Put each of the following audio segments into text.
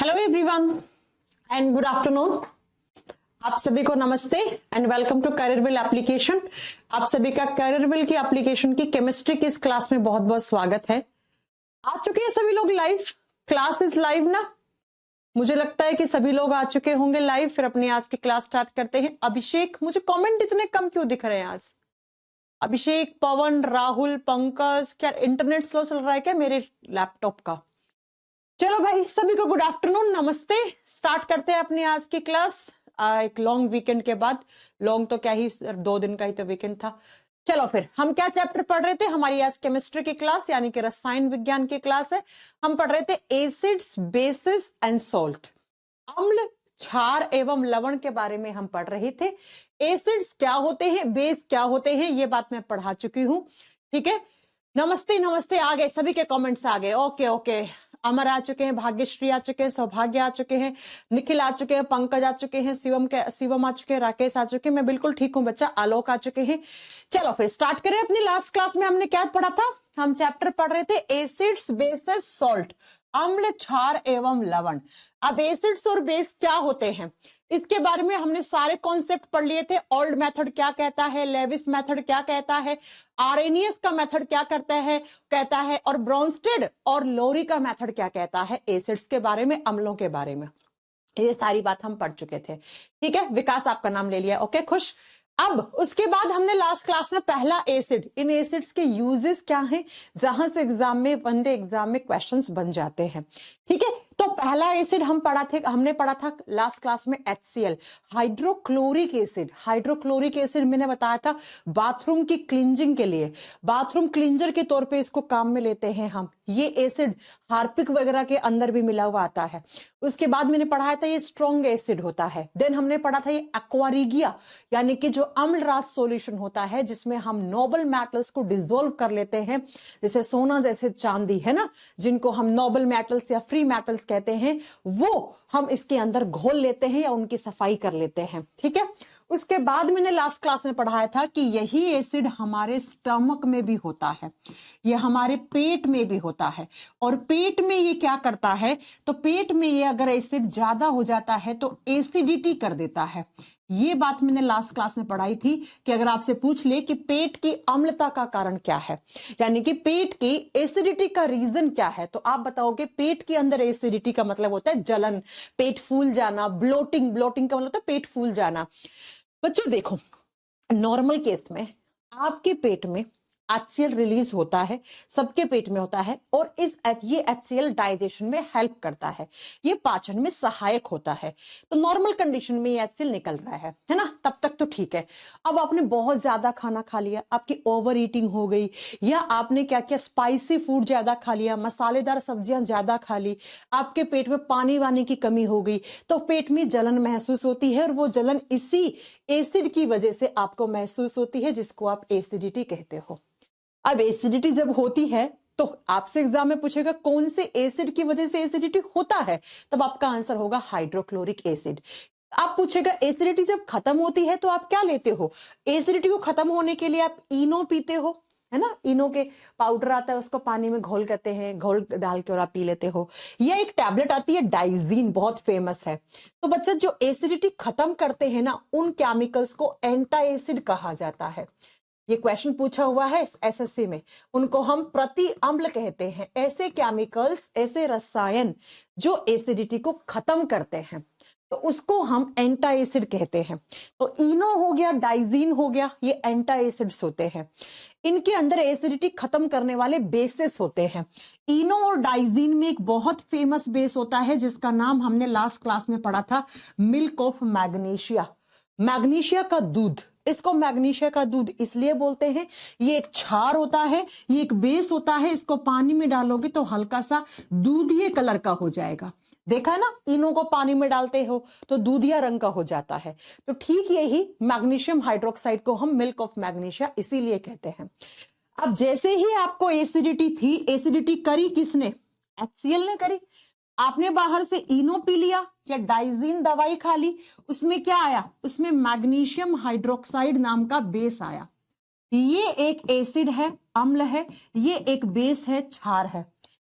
Hello everyone and good afternoon. आप सभी को नमस्ते एंड वेलकम टू करियरबिल एप्लीकेशन। आप सभी का करियरबिल की एप्लीकेशन की केमिस्ट्री की इस क्लास में बहुत बहुत स्वागत है। आ चुके हैं सभी लोग लाइव, क्लास इज लाइव ना। मुझे लगता है कि सभी लोग आ चुके होंगे लाइव। फिर अपनी आज की क्लास स्टार्ट करते हैं। अभिषेक, मुझे कमेंट इतने कम क्यों दिख रहे हैं आज? अभिषेक, पवन, राहुल, पंकज, क्या इंटरनेट स्लो चल रहा है क्या मेरे लैपटॉप का? चलो भाई, सभी को गुड आफ्टरनून, नमस्ते। स्टार्ट करते हैं अपनी आज की क्लास। एक लॉन्ग वीकेंड के बाद, लॉन्ग तो क्या ही, 2 दिन का ही तो वीकेंड था। चलो फिर, हम क्या चैप्टर पढ़ रहे थे? हमारी आज केमिस्ट्री की क्लास यानी कि रसायन विज्ञान की क्लास है। हम पढ़ रहे थे एसिड्स, बेसिस एंड सॉल्ट। अम्ल, क्षार एवं लवण के बारे में हम पढ़ रहे थे। एसिड्स क्या होते हैं, बेस क्या होते हैं, ये बात मैं पढ़ा चुकी हूं। ठीक है, नमस्ते नमस्ते। आ गए, सभी के कमेंट्स आ गए। ओके ओके, अमर आ चुके हैं, भाग्यश्री आ चुके हैं, सौभाग्य आ चुके हैं, निखिल आ चुके हैं, पंकज आ चुके हैं, शिवम आ चुके हैं, राकेश आ चुके हैं। मैं बिल्कुल ठीक हूं बच्चा। आलोक आ चुके हैं। चलो फिर स्टार्ट करें। अपनी लास्ट क्लास में हमने क्या पढ़ा था? हम चैप्टर पढ़ रहे थे एसिड्स, बेसिस, सॉल्ट, अम्ल, क्षार एवं लवण। अब एसिड्स और बेस क्या होते हैं, इसके बारे में हमने सारे कॉन्सेप्ट पढ़ लिए थे। ओल्ड मेथड क्या कहता है, लेविस मेथड क्या कहता है, आर्रेनियस का मेथड क्या कहता है, और ब्रोंस्टेड और लोरी का मेथड क्या कहता है एसिड्स के बारे में, अम्लों के बारे में। ये सारी बात हम पढ़ चुके थे। ठीक है, विकास आपका नाम ले लिया। ओके, खुश। अब उसके बाद हमने लास्ट क्लास में पहला एसिड, इन एसिड्स के यूजेस क्या हैं, जहां से एग्जाम में, वनडे एग्जाम में क्वेश्चंस बन जाते हैं। ठीक है, तो पहला एसिड हमने पढ़ा था लास्ट क्लास में HCl, hydrochloric acid. Hydrochloric acid मैंने बताया था बाथरूम की क्लींजिंग के लिए, बाथरूम क्लींजर के तौर पे इसको काम में लेते हैं हम। ये एसिड हार्पिक वगैरह के अंदर भी मिला हुआ आता है। उसके बाद मैंने पढ़ाया था ये स्ट्रॉन्ग एसिड होता है। देन हमने पढ़ा था ये एक्वारिगिया, यानी कि जो अम्ल रस सॉल्यूशन होता है जिसमें हम नोबल मेटल्स को डिसॉल्व कर लेते हैं, जैसे सोना, जैसे चांदी, है ना, जिनको हम नोबल मेटल्स या फ्री मेटल्स कहते हैं, वो हम इसके अंदर घोल लेते हैं या उनकी सफाई कर लेते हैं। ठीक है, उसके बाद मैंने लास्ट क्लास में पढ़ाया था कि यही एसिड हमारे स्टमक में भी होता है, ये हमारे पेट में भी होता है। और पेट में ये क्या करता है, तो पेट में ये अगर एसिड ज्यादा हो जाता है तो एसिडिटी कर देता है। ये बात मैंने लास्ट क्लास में पढ़ाई थी कि अगर आपसे पूछ ले कि पेट की अम्लता का कारण क्या है, यानी कि पेट की एसिडिटी का रीजन क्या है, तो आप बताओगे पेट के अंदर एसिडिटी का मतलब होता है जलन, पेट फूल जाना, ब्लोटिंग। ब्लोटिंग का मतलब होता है पेट फूल जाना। बच्चों देखो, नॉर्मल केस में आपके पेट में HCl रिलीज होता है, सबके पेट में होता है, और ये HCl डाइजेशन में हेल्प करता है, ये पाचन में सहायक होता है। तो नॉर्मल कंडीशन में ये HCl निकल रहा है ना, तब तक तो ठीक है। अब आपने बहुत ज्यादा खाना खा लिया, आपकी ओवर ईटिंग हो गई, या आपने क्या किया, स्पाइसी फूड ज्यादा खा लिया, मसालेदार सब्जियां ज्यादा खा ली, आपके पेट में पानी वानी की कमी हो गई, तो पेट में जलन महसूस होती है, और वो जलन इसी एसिड की वजह से आपको महसूस होती है, जिसको आप एसिडिटी कहते हो। अब एसिडिटी जब होती है तो आपसे एग्जाम में पूछेगा कौन से एसिड की वजह से एसिडिटी होता है, तब आपका आंसर होगा हाइड्रोक्लोरिक एसिड। आप पूछेगा एसिडिटी जब खत्म होती है तो आप क्या लेते हो, एसिडिटी को खत्म होने के लिए आप इनो पीते हो, है ना, इनो के पाउडर आता है, उसको पानी में घोल करते हैं, घोल डाल के और आप पी लेते हो। या एक टैबलेट आती है डाइजीन, बहुत फेमस है। तो बच्चा, जो एसिडिटी खत्म करते हैं ना, उन केमिकल्स को एंटी एसिड कहा जाता है। ये क्वेश्चन पूछा हुआ है SSC में, उनको हम प्रति अम्ल कहते हैं। ऐसे केमिकल्स, ऐसे रसायन जो एसिडिटी को खत्म करते हैं, तो उसको हम एंटी एसिड कहते हैं। तो इनो हो गया, डाइजीन हो गया, ये एंटी एसिड्स होते हैं। इनके अंदर एसिडिटी खत्म करने वाले बेसिस होते हैं। इनो और डाइजीन में एक बहुत फेमस बेस होता है जिसका नाम हमने लास्ट क्लास में पढ़ा था, मिल्क ऑफ मैग्नीशिया, मैग्नीशिया का दूध। इसको मैग्नीशिया का दूध इसलिए बोलते हैं, ये एक क्षार होता है, ये एक बेस होता है, इसको पानी में डालोगे तो हल्का सा दूधिये कलर का हो जाएगा। देखा है ना, इनो को पानी में डालते हो तो दूधिया रंग का हो जाता है। तो ठीक यही मैग्नीशियम हाइड्रोक्साइड को हम मिल्क ऑफ मैग्नीशिया इसीलिए कहते हैं। अब जैसे ही आपको एसिडिटी थी, एसिडिटी करी किसने, HCl ने करी। आपने बाहर से इनो पी लिया या डाइजीन दवाई खा ली, उसमें क्या आया, उसमें मैग्नीशियम हाइड्रोक्साइड नाम का बेस आया। ये एक एसिड है, अम्ल है, ये एक बेस है, क्षार है।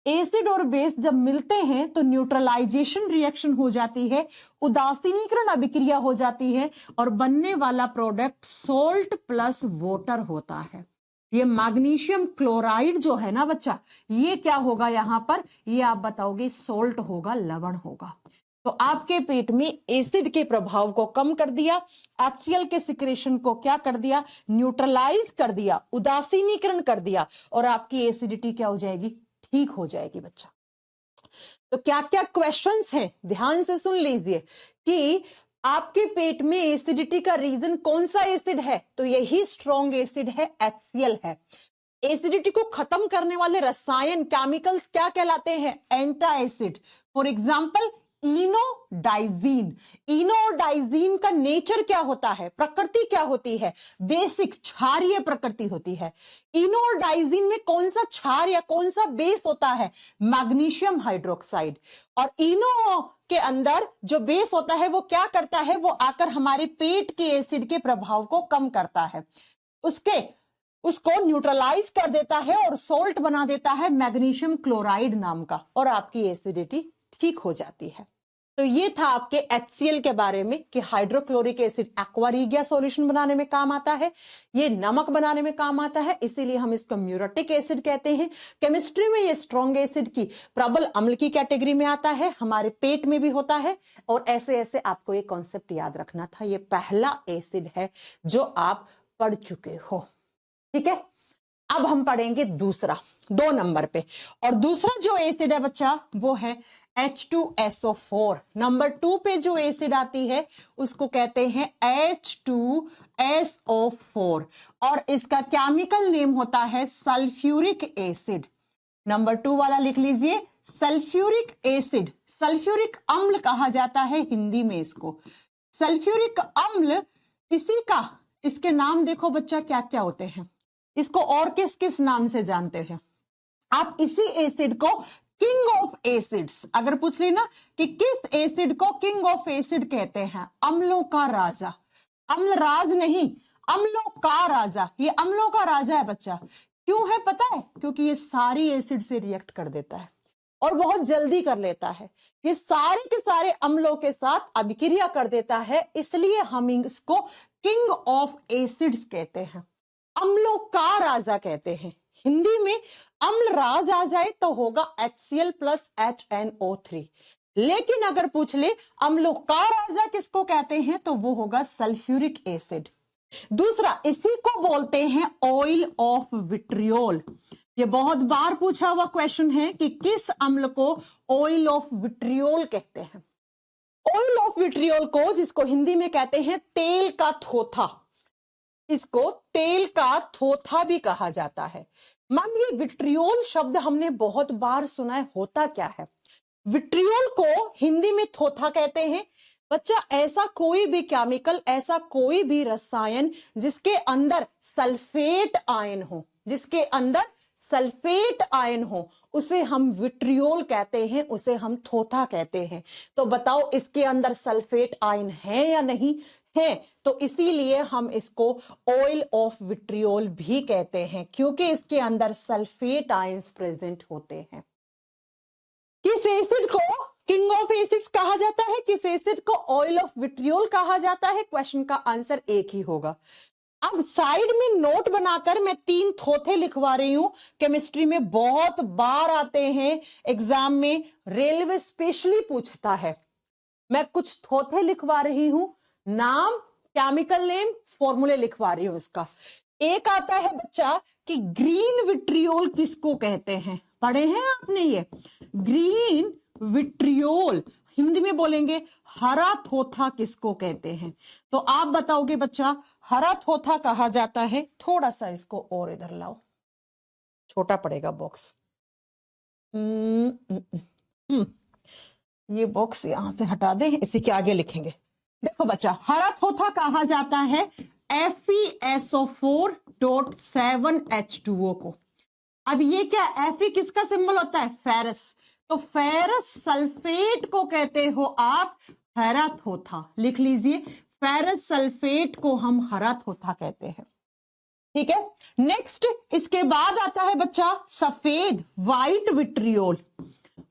एसिड और बेस जब मिलते हैं तो न्यूट्रलाइजेशन रिएक्शन हो जाती है, उदासीनीकरण अभिक्रिया हो जाती है और बनने वाला प्रोडक्ट सोल्ट प्लस वाटर होता है। ये मैग्नीशियम क्लोराइड जो है ना बच्चा, ये क्या होगा यहां पर, ये आप बताओगे सोल्ट होगा, लवण होगा। तो आपके पेट में एसिड के प्रभाव को कम कर दिया, HCl के सिक्रेशन को क्या कर दिया, न्यूट्रलाइज कर दिया, उदासीनीकरण कर दिया और आपकी एसिडिटी क्या हो जाएगी, ठीक हो जाएगी बच्चा। तो क्या क्या क्वेश्चंस हैं ध्यान से सुन लीजिए कि आपके पेट में एसिडिटी का रीजन कौन सा एसिड है, तो यही स्ट्रॉन्ग एसिड है, HCl है। एसिडिटी को खत्म करने वाले रसायन केमिकल्स क्या कहलाते हैं, antacid. For example Eno Digene. Eno Digene का नेचर क्या होता है, प्रकृति क्या होती है, बेसिक क्षारीय प्रकृति होती है। इनोडाइजीन में कौन सा क्षार या कौन सा बेस होता है, मैग्नीशियम हाइड्रोक्साइड। और इनो के अंदर जो बेस होता है वो क्या करता है, वो आकर हमारे पेट के एसिड के प्रभाव को कम करता है, उसको न्यूट्रलाइज कर देता है और सोल्ट बना देता है मैग्नीशियम क्लोराइड नाम का, और आपकी एसिडिटी ठीक हो जाती है। तो ये था आपके HCl के बारे में कि hydrochloric acid aqua Rigia solution बनाने में काम आता है, ये नमक बनाने में काम आता है, इसीलिए हम इसको म्यूरेटिक एसिड कहते हैं। केमिस्ट्री में ये स्ट्रॉन्ग एसिड की प्रबल अम्ल की कैटेगरी में आता है, हमारे पेट में भी होता है। और ऐसे ऐसे आपको ये कॉन्सेप्ट याद रखना था, ये पहला एसिड है जो आप पढ़ चुके हो, ठीक है। अब हम पढ़ेंगे दूसरा, 2 नंबर पे, और दूसरा जो एसिड है बच्चा वो है H2SO4। नंबर 2 पे जो एसिड आती है उसको कहते हैं H2SO4 और इसका केमिकल नेम होता है सल्फ्यूरिक एसिड। नंबर 2 वाला लिख लीजिए, सल्फ्यूरिक एसिड। सल्फ्यूरिक अम्ल कहा जाता है हिंदी में इसको। सल्फ्यूरिक अम्ल इसी का, इसके नाम देखो बच्चा क्या क्या होते हैं, इसको और किस किस नाम से जानते हैं आप। इसी एसिड को किंग ऑफ एसिड्स, अगर पूछ ली ना कि किस एसिड को किंग ऑफ एसिड कहते हैं, अम्लों का राजा। अम्ल राज नहीं, अम्लों का राजा। ये अम्लों का राजा है बच्चा, क्यों है पता है, क्योंकि ये सारी एसिड से रिएक्ट कर देता है और बहुत जल्दी कर लेता है। ये सारे के सारे अम्लों के साथ अभिक्रिया कर देता है, इसलिए हम इसको किंग ऑफ एसिड्स कहते हैं, अम्लों का राजा कहते हैं। हिंदी में अम्ल राज आ जाए तो होगा HCl प्लस HNO3, लेकिन अगर पूछ ले अम्लों का राजा किसको कहते हैं तो वो होगा सल्फ्यूरिक एसिड। दूसरा, इसी को बोलते हैं ऑयल ऑफ विट्रियोल। ये बहुत बार पूछा हुआ क्वेश्चन है कि किस अम्ल को ऑयल ऑफ विट्रियोल कहते हैं। ऑयल ऑफ विट्रियोल को, जिसको हिंदी में कहते हैं तेल का थोथा, इसको तेल का थोथा भी कहा जाता है। मैम ये विट्रियोल शब्द हमने बहुत बार सुना है, होता क्या है? विट्रियोल को हिंदी में थोथा कहते हैं। बच्चा ऐसा कोई भी केमिकल, ऐसा कोई भी रसायन जिसके अंदर सल्फेट आयन हो, जिसके अंदर सल्फेट आयन हो, उसे हम विट्रियोल कहते हैं, उसे हम थोथा कहते हैं। तो बताओ इसके अंदर सल्फेट आयन है या नहीं है? तो इसीलिए हम इसको ऑयल ऑफ विट्रियोल भी कहते हैं, क्योंकि इसके अंदर सल्फेट आयंस प्रेजेंट होते हैं। किस एसिड को किंग ऑफ एसिड्स कहा जाता है, किस एसिड को ऑयल ऑफ विट्रियोल कहा जाता है? क्वेश्चन का आंसर एक ही होगा। अब साइड में नोट बनाकर मैं 3 थोथे लिखवा रही हूं, केमिस्ट्री में बहुत बार आते हैं, एग्जाम में रेलवे स्पेशली पूछता है। मैं कुछ थोथे लिखवा रही हूं, नाम, केमिकल नेम, फॉर्मूले लिखवा रही हूं इसका। एक आता है बच्चा कि ग्रीन विट्रियोल किसको कहते हैं, पढ़े हैं आपने ये? ग्रीन विट्रियोल हिंदी में बोलेंगे हरा थोथा किसको कहते हैं? तो आप बताओगे बच्चा हरा थोथा कहा जाता है, थोड़ा सा इसको और इधर लाओ, छोटा पड़ेगा बॉक्स। ये बॉक्स यहां से हटा दें, इसी के आगे लिखेंगे। देखो बच्चा, हरा थोथा कहा जाता है FeSO4.7H2O को। अब ये क्या, Fe किसका सिंबल होता है? फेरस। तो फेरस सल्फेट को कहते हो आप हरा थोथा, लिख लीजिए, फेरस सल्फेट को हम हरा थोथा कहते हैं। ठीक है। नेक्स्ट इसके बाद आता है बच्चा सफेद, white vitriol.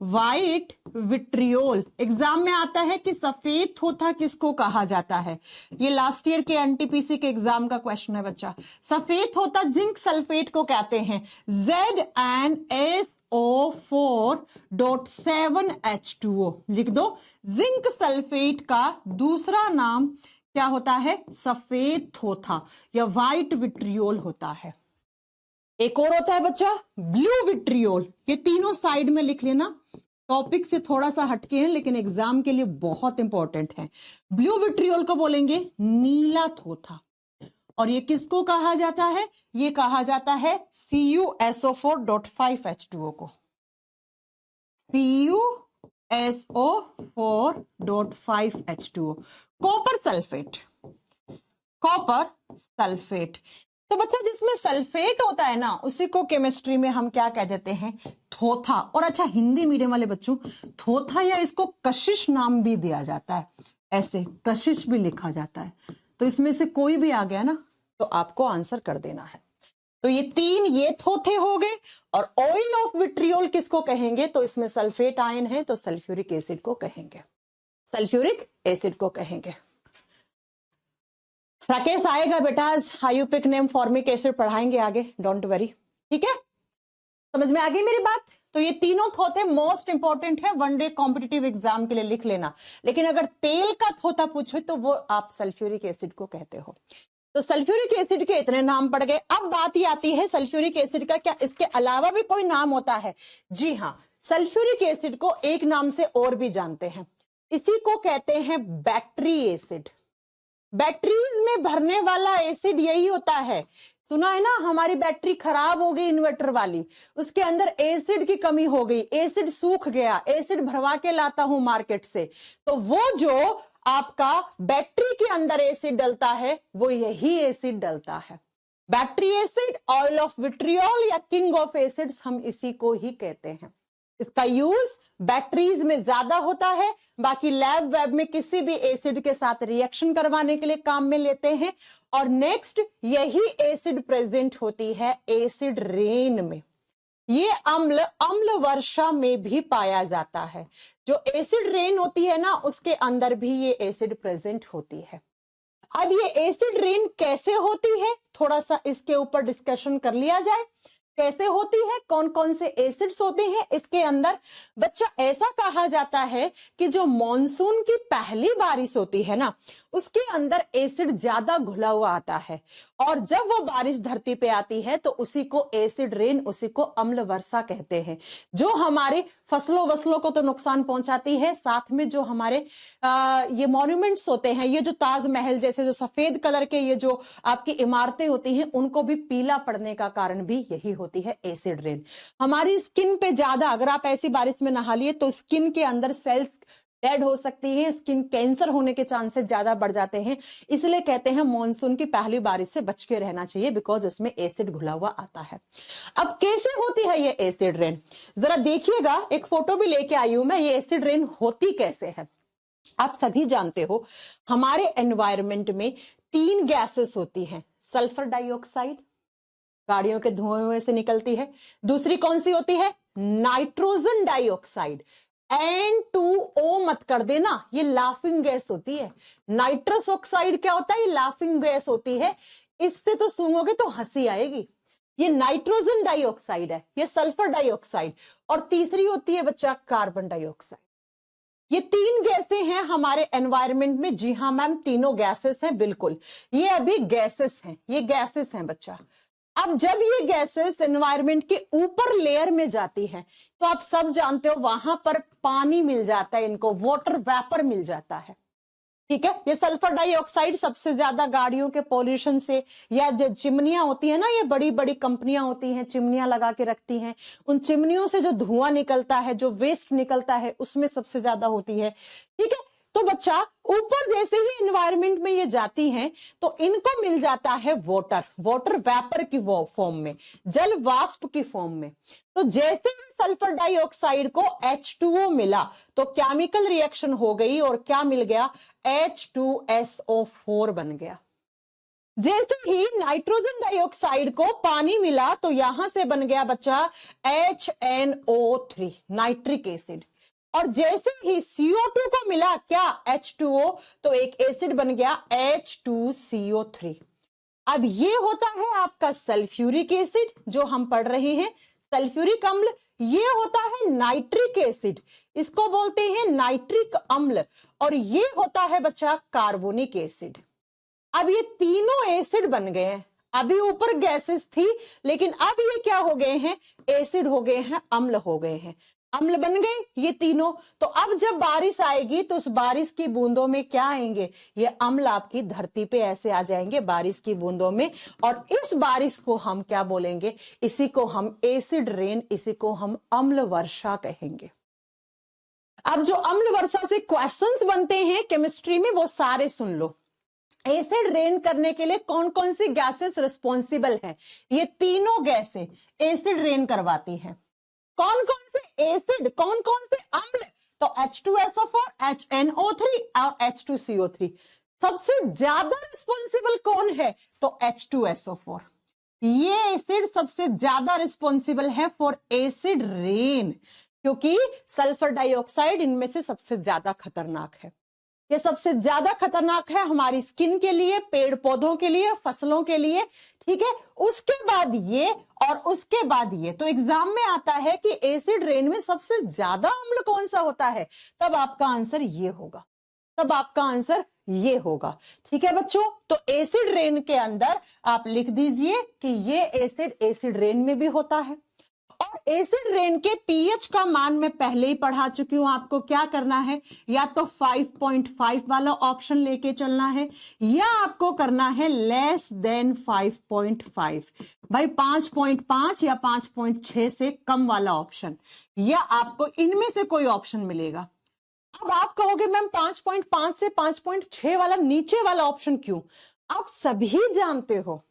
White vitriol exam में आता है कि सफेद थोथा किसको कहा जाता है। ये लास्ट ईयर के एनटीपीसी के एग्जाम का क्वेश्चन है बच्चा। सफेद थोथा जिंक सल्फेट को कहते हैं। ZnSO4.7H2O लिख दो। जिंक सल्फेट का दूसरा नाम क्या होता है? सफेद थोथा या व्हाइट विट्रियोल होता है। एक और होता है बच्चा ब्लू विट्रियोल। ये तीनों साइड में लिख लेना, टॉपिक से थोड़ा सा हटके हैं लेकिन एग्जाम के लिए बहुत इंपॉर्टेंट है। ब्लू विट्रियोल को बोलेंगे नीला थोथा। और ये किसको कहा जाता है? ये कहा जाता है CuSO4.5H2O को। CuSO4.5H2O। Copper sulphate, copper sulphate. तो बच्चा जिसमें सल्फेट होता है ना उसी को केमिस्ट्री में हम क्या कह देते हैं? थोथा। और अच्छा हिंदी मीडियम वाले बच्चों, थोथा या इसको कशिश नाम भी दिया जाता है, ऐसे कशिश भी लिखा जाता है। तो इसमें से कोई भी आ गया ना तो आपको आंसर कर देना है। तो ये तीन ये थोथे हो गए। और ऑयल ऑफ विट्रियोल किसको कहेंगे? तो इसमें सल्फेट आयन है तो सल्फ्यूरिक एसिड को कहेंगे, सल्फ्यूरिक एसिड को कहेंगे। राकेश आएगा बेटा, आयुपिक नेम फॉर्मिक एसिड पढ़ाएंगे आगे, डोंट वरी। ठीक है, समझ में आ गई मेरी बात? तो ये तीनों थोथे मोस्ट इंपॉर्टेंट है, वनडे कॉम्पिटिटिव एग्जाम के लिए लिख लेना। लेकिन अगर तेल का थोथा पूछे तो वो आप सल्फ्यूरिक एसिड को कहते हो। तो सल्फ्यूरिक एसिड के इतने नाम पड़ गए। अब बात ही आती है सल्फ्यूरिक एसिड का क्या इसके अलावा भी कोई नाम होता है? जी हाँ, सल्फ्यूरिक एसिड को एक नाम से और भी जानते हैं, इसी को कहते हैं बैटरी एसिड। बैटरीज में भरने वाला एसिड यही होता है। सुना है ना, हमारी बैटरी खराब हो गई इन्वर्टर वाली, उसके अंदर एसिड की कमी हो गई, एसिड सूख गया, एसिड भरवा के लाता हूं मार्केट से, तो वो जो आपका बैटरी के अंदर एसिड डलता है वो यही एसिड डलता है। Battery acid, oil of vitriol या किंग ऑफ एसिड्स, हम इसी को ही कहते हैं। इसका यूज बैटरीज में ज्यादा होता है, बाकी लैब वेब में किसी भी एसिड के साथ रिएक्शन करवाने के लिए काम में लेते हैं। और नेक्स्ट यही एसिड प्रेजेंट होती है एसिड रेन में। ये अम्ल अम्ल वर्षा में भी पाया जाता है। जो एसिड रेन होती है ना उसके अंदर भी ये एसिड प्रेजेंट होती है। अब ये एसिड रेन कैसे होती है, थोड़ा सा इसके ऊपर डिस्कशन कर लिया जाए। कैसे होती है, कौन कौन से एसिड्स होते हैं इसके अंदर? बच्चा ऐसा कहा जाता है कि जो मॉनसून की पहली बारिश होती है ना उसके अंदर एसिड ज्यादा घुला हुआ आता है, और जब वो बारिश धरती पे आती है तो उसी को एसिड रेन, उसी को अम्ल वर्षा कहते हैं, जो हमारे फसलों वसलों को तो नुकसान पहुंचाती है, साथ में जो हमारे ये मॉन्यूमेंट्स होते हैं, ये जो ताजमहल जैसे जो सफेद कलर के ये जो आपकी इमारतें होती हैं उनको भी पीला पड़ने का कारण भी यही होती है एसिड रेन। हमारी स्किन पे ज्यादा, अगर आप ऐसी बारिश में नहा लिए तो स्किन के अंदर सेल्स डेड हो सकती है, स्किन कैंसर होने के चांसेस ज्यादा बढ़ जाते हैं। इसलिए कहते हैं मॉनसून की पहली बारिश से बच के रहना चाहिए, बिकॉज उसमें एसिड घुला हुआ आता है। अब कैसे होती है ये एसिड रेन, जरा देखिएगा, एक फोटो भी लेके आई हूं मैं, ये एसिड रेन होती कैसे है। आप सभी जानते हो हमारे एनवायरमेंट में 3 गैसेस होती हैं। सल्फर डाइऑक्साइड गाड़ियों के धुएं से निकलती है, दूसरी कौन सी होती है? Nitrogen dioxide. N2O मत कर देना, ये लाफिंग गैस होती है। नाइट्रस ऑक्साइड क्या होता है? ये लाफिंग गैस होती है, इससे तो सूंघोगे तो हंसी आएगी। ये नाइट्रोजन डाइऑक्साइड है, ये सल्फर डाइऑक्साइड, और तीसरी होती है बच्चा कार्बन डाइऑक्साइड। ये 3 गैसें हैं हमारे एनवायरनमेंट में। जी हाँ मैम, तीनों गैसेस हैं, बिल्कुल ये अभी गैसेस हैं, ये गैसेस हैं बच्चा। अब जब ये गैसेस एनवायरनमेंट के ऊपर लेयर में जाती है तो आप सब जानते हो वहां पर पानी मिल जाता है, इनको वाटर वेपर मिल जाता है। ठीक है, ये सल्फर डाइऑक्साइड सबसे ज्यादा गाड़ियों के पॉल्यूशन से, या जो चिमनियां होती है ना, ये बड़ी बड़ी कंपनियां होती हैं चिमनियां लगा के रखती हैं, उन चिमनियों से जो धुआं निकलता है, जो वेस्ट निकलता है, उसमें सबसे ज्यादा होती है। ठीक है, तो बच्चा ऊपर जैसे ही एनवायरनमेंट में ये जाती हैं तो इनको मिल जाता है वाटर, वाटर वेपर की फॉर्म में, जल वाष्प की फॉर्म में। तो जैसे ही सल्फर डाइऑक्साइड को H2O मिला तो केमिकल रिएक्शन हो गई और क्या मिल गया? H2SO4 बन गया। जैसे ही नाइट्रोजन डाइऑक्साइड को पानी मिला तो यहां से बन गया बच्चा HNO3 नाइट्रिक एसिड, और जैसे ही CO2 को मिला क्या H2O, तो एक एसिड बन गया H2CO3। अब ये होता है आपका सल्फ्यूरिक एसिड जो हम पढ़ रहे हैं, सल्फ्यूरिक अम्ल। ये होता है नाइट्रिक एसिड, इसको बोलते हैं नाइट्रिक अम्ल, और ये होता है बच्चा कार्बोनिक एसिड। अब ये तीनों एसिड बन गए हैं। अभी ऊपर गैसेस थी, लेकिन अब ये क्या हो गए हैं, एसिड हो गए हैं, अम्ल हो गए हैं, अम्ल बन गए ये तीनों। तो अब जब बारिश आएगी तो उस बारिश की बूंदों में क्या आएंगे, ये अम्ल आपकी धरती पे ऐसे आ जाएंगे बारिश की बूंदों में, और इस बारिश को हम क्या बोलेंगे, इसी को हम एसिड रेन, इसी को हम अम्ल वर्षा कहेंगे। अब जो अम्ल वर्षा से क्वेश्चंस बनते हैं केमिस्ट्री में वो सारे सुन लो। एसिड रेन करने के लिए कौन कौन सी गैसेस रिस्पॉन्सिबल है, ये तीनों गैसें एसिड रेन करवाती हैं। कौन कौन से एसिड, कौन कौन से अम्ल, तो H2SO4, HNO3 और H2CO3। सबसे ज्यादा रिस्पॉन्सिबल कौन है, तो H2SO4। ये एसिड सबसे ज्यादा रिस्पॉन्सिबल है फॉर एसिड रेन, क्योंकि सल्फर डाइऑक्साइड इनमें से सबसे ज्यादा खतरनाक है। ये सबसे ज्यादा खतरनाक है हमारी स्किन के लिए, पेड़ पौधों के लिए, फसलों के लिए, ठीक है। उसके बाद ये और उसके बाद ये, तो एग्जाम में आता है कि एसिड रेन में सबसे ज्यादा अम्ल कौन सा होता है, तब आपका आंसर ये होगा, तब आपका आंसर ये होगा, ठीक है बच्चों। तो एसिड रेन के अंदर आप लिख दीजिए कि ये एसिड एसिड रेन में भी होता है। और एसिड रेन के पीएच का मान मैं पहले ही पढ़ा चुकी हूं, आपको क्या करना है, या तो 5.5 वाला ऑप्शन लेके चलना है, या आपको करना है लेस देन 5.5, भाई 5.5 या 5.6 से कम वाला ऑप्शन, या आपको इनमें से कोई ऑप्शन मिलेगा। अब आप कहोगे मैम 5.5 से 5.6 वाला नीचे वाला ऑप्शन क्यों, आप सभी जानते हो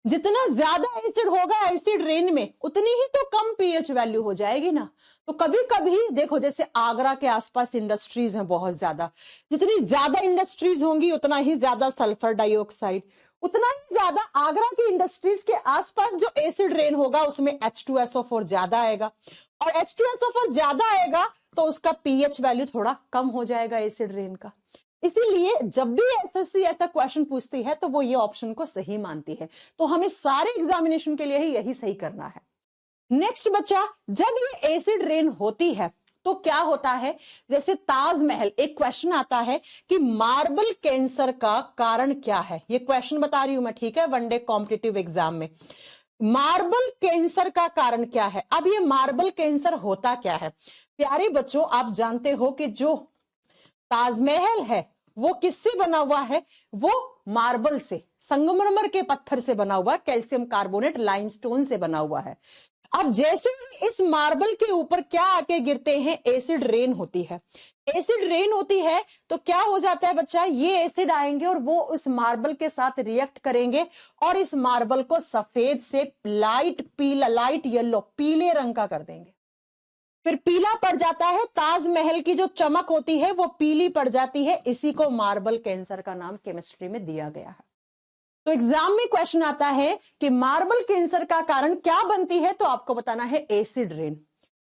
जितना ज्यादा एसिड होगा एसिड रेन में उतनी ही तो कम पीएच वैल्यू हो जाएगी ना। तो कभी कभी देखो, जैसे आगरा के आसपास इंडस्ट्रीज हैं बहुत ज्यादा, जितनी ज्यादा इंडस्ट्रीज होंगी उतना ही ज्यादा सल्फर डाइऑक्साइड, उतना ही ज्यादा आगरा की इंडस्ट्रीज के आसपास जो एसिड रेन होगा उसमें H2SO4 ज्यादा आएगा, और H2SO4 ज्यादा आएगा तो उसका पीएच वैल्यू थोड़ा कम हो जाएगा एसिड रेन का। इसीलिए जब भी एसएससी ऐसा क्वेश्चन पूछती है तो वो ये ऑप्शन को सही मानती है, तो हमें सारे एग्जामिनेशन के लिए ही यही सही करना है। नेक्स्ट बच्चा, जब ये एसिड रेन होती है तो क्या होता है, जैसे ताजमहल, एक क्वेश्चन आता है कि मार्बल कैंसर का कारण क्या है, ये क्वेश्चन बता रही हूं मैं, ठीक है, वनडे कॉम्पिटिटिव एग्जाम में मार्बल कैंसर का कारण क्या है। अब ये मार्बल कैंसर होता क्या है प्यारे बच्चों, आप जानते हो कि जो ताजमहल है वो किससे बना हुआ है, वो मार्बल से, संगमरमर के पत्थर से बना हुआ, कैल्शियम कार्बोनेट लाइमस्टोन से बना हुआ है। अब जैसे ही इस मार्बल के ऊपर क्या आके गिरते हैं, एसिड रेन होती है। एसिड रेन होती है तो क्या हो जाता है बच्चा, ये एसिड आएंगे और वो उस मार्बल के साथ रिएक्ट करेंगे और इस मार्बल को सफेद से लाइट पीला, लाइट येलो, पीले रंग का कर देंगे, फिर पीला पड़ जाता है, ताजमहल की जो चमक होती है वो पीली पड़ जाती है, इसी को मार्बल कैंसर का नाम केमिस्ट्री में दिया गया है। तो एग्जाम में क्वेश्चन आता है कि मार्बल कैंसर का कारण क्या बनती है, तो आपको बताना है एसिड रेन,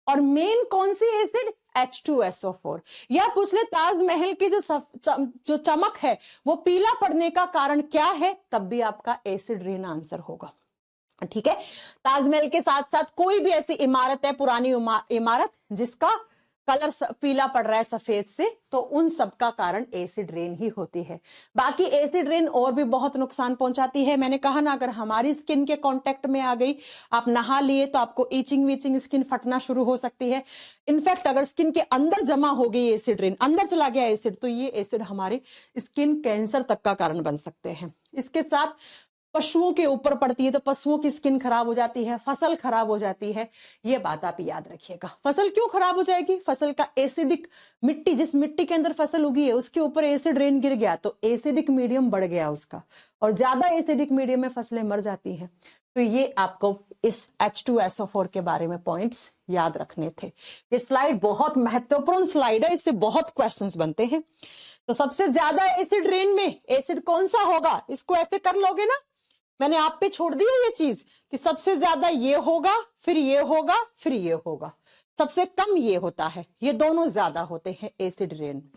और मेन कौन सी एसिड, H2SO4, या पूछ ले ताजमहल की जो चमक है वो पीला पड़ने का कारण क्या है, तब भी आपका एसिड रेन आंसर होगा, ठीक है। ताजमहल के साथ साथ कोई भी ऐसी इमारत है, पुरानी इमारत जिसका कलर पीला पड़ रहा है सफेद से, तो उन सब का कारण एसिड रेन ही होती है। बाकी एसिड रेन और भी बहुत नुकसान पहुंचाती है, मैंने कहा ना, अगर हमारी स्किन के कांटेक्ट में आ गई, आप नहा लिए तो आपको ईचिंग वीचिंग, स्किन फटना शुरू हो सकती है। इनफैक्ट अगर स्किन के अंदर जमा हो गई एसिड रेन, अंदर चला गया एसिड, तो ये एसिड हमारे स्किन कैंसर तक का कारण बन सकते हैं। इसके साथ पशुओं के ऊपर पड़ती है तो पशुओं की स्किन खराब हो जाती है, फसल खराब हो जाती है, ये बात आप याद रखिएगा। फसल क्यों खराब हो जाएगी, फसल का एसिडिक मिट्टी, जिस मिट्टी के अंदर फसल उगी है उसके ऊपर एसिड रेन गिर गया तो एसिडिक मीडियम बढ़ गया उसका, और ज्यादा एसिडिक मीडियम में फसलें मर जाती हैं। तो ये आपको इस H2SO4 के बारे में पॉइंट्स याद रखने थे। ये स्लाइड बहुत महत्वपूर्ण स्लाइड है, इससे बहुत क्वेश्चंस बनते हैं। तो सबसे ज्यादा एसिड रेन में एसिड कौन सा होगा, इसको ऐसे कर लोगे ना, मैंने आप पे छोड़ दी है ये चीज कि सबसे ज्यादा ये होगा, फिर ये होगा, फिर ये होगा, सबसे कम ये होता है, ये दोनों ज्यादा होते हैं एसिड रेन।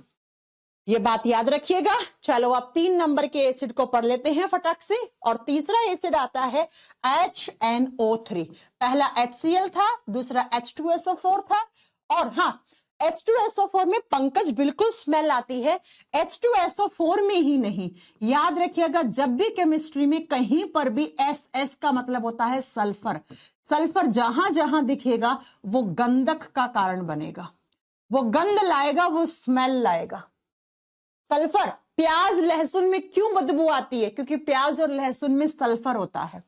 ये बात याद रखिएगा। चलो अब 3 नंबर के एसिड को पढ़ लेते हैं फटाक से। और तीसरा एसिड आता है HNO3। पहला HCl था, दूसरा H2SO4 था। और हाँ, H2SO4 में पंकज बिल्कुल स्मेल आती है, H2SO4 में ही नहीं। याद रखिएगा, जब भी केमिस्ट्री में कहीं पर भी SS का मतलब होता है सल्फर। सल्फर जहां जहां दिखेगा वो गंधक का कारण बनेगा, वो गंध लाएगा, वो स्मेल लाएगा। सल्फर, प्याज लहसुन में क्यों बदबू आती है? क्योंकि प्याज और लहसुन में सल्फर होता है।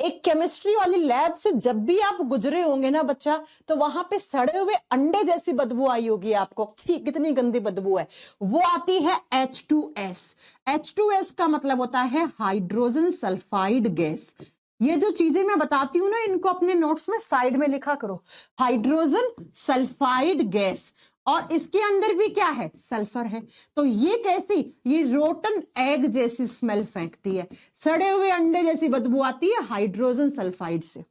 एक केमिस्ट्री वाली लैब से जब भी आप गुजरे होंगे ना बच्चा, तो वहां पे सड़े हुए अंडे जैसी बदबू आई होगी आपको। कितनी गंदी बदबू है, वो आती है H2S। H2S का मतलब होता है हाइड्रोजन सल्फाइड गैस। ये जो चीजें मैं बताती हूं ना, इनको अपने नोट्स में साइड में लिखा करो। हाइड्रोजन सल्फाइड गैस, और इसके अंदर भी क्या है, सल्फर है। तो ये कैसी, ये रोटन एग जैसी स्मेल फेंकती है, सड़े हुए अंडे जैसी बदबू आती है हाइड्रोजन सल्फाइड से।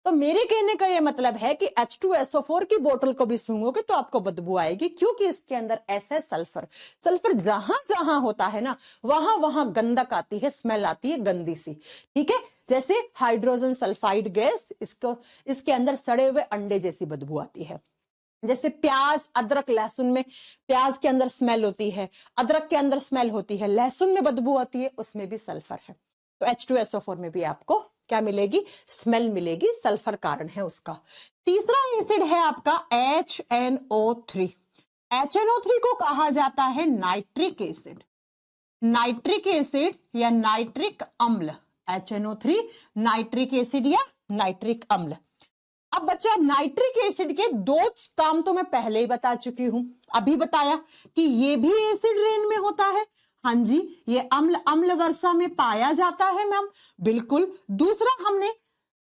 तो मेरे कहने का ये मतलब है कि H2SO4 की बोतल को भी सूंघोगे तो आपको बदबू आएगी, क्योंकि इसके अंदर ऐसा सल्फर। सल्फर जहां जहां होता है ना, वहां वहां गंधक आती है, स्मेल आती है गंदी सी। ठीक है, जैसे हाइड्रोजन सल्फाइड गैस, इसके अंदर सड़े हुए अंडे जैसी बदबू आती है। जैसे प्याज, अदरक, लहसुन में प्याज के अंदर स्मेल होती है, अदरक के अंदर स्मेल होती है, लहसुन में बदबू आती है, उसमें भी सल्फर है। तो H2SO4 में भी आपको क्या मिलेगी, स्मेल मिलेगी, सल्फर कारण है उसका। तीसरा एसिड है आपका HNO3। HNO3 को कहा जाता है नाइट्रिक एसिड। नाइट्रिक एसिड या नाइट्रिक अम्ल, HNO3 नाइट्रिक एसिड या नाइट्रिक अम्ल। अब बच्चा, नाइट्रिक एसिड के 2 काम तो मैं पहले ही बता चुकी हूं। अभी बताया कि ये भी एसिड रेन में होता है। हाँ जी, ये अम्ल वर्षा में पाया जाता है मैम, बिल्कुल। दूसरा हमने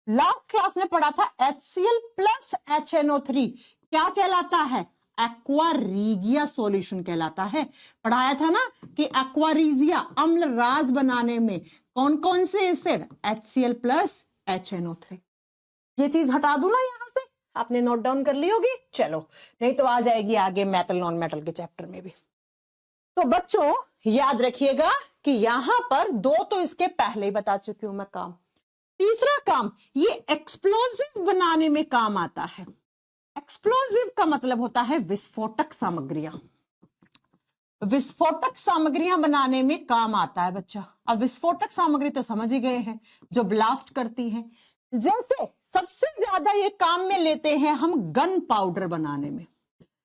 लास्ट क्लास में पढ़ा था HCl प्लस HNO3 क्या कहलाता है, एक्वारीजिया सॉल्यूशन कहलाता है। पढ़ाया था ना कि एक्वारीजिया अम्ल राज बनाने में कौन कौन से एसिड, HCl प्लस HNO3। ये चीज हटा दूं ना यहां से, आपने नोट डाउन कर ली होगी। चलो, नहीं तो आ जाएगी आगे मेटल नॉन मेटल के चैप्टर में भी। तो बच्चों याद रखिएगा कि यहां पर 2 तो इसके पहले ही बता चुकी हूं मैं काम। तीसरा काम, ये एक्सप्लोजिव बनाने में काम आता है। एक्सप्लोजिव का मतलब होता है विस्फोटक सामग्रियां। विस्फोटक सामग्रियां बनाने में काम आता है बच्चा। अब विस्फोटक सामग्री तो समझ ही गए हैं, जो ब्लास्ट करती है। जैसे सबसे ज्यादा ये काम में लेते हैं हम गन पाउडर बनाने में।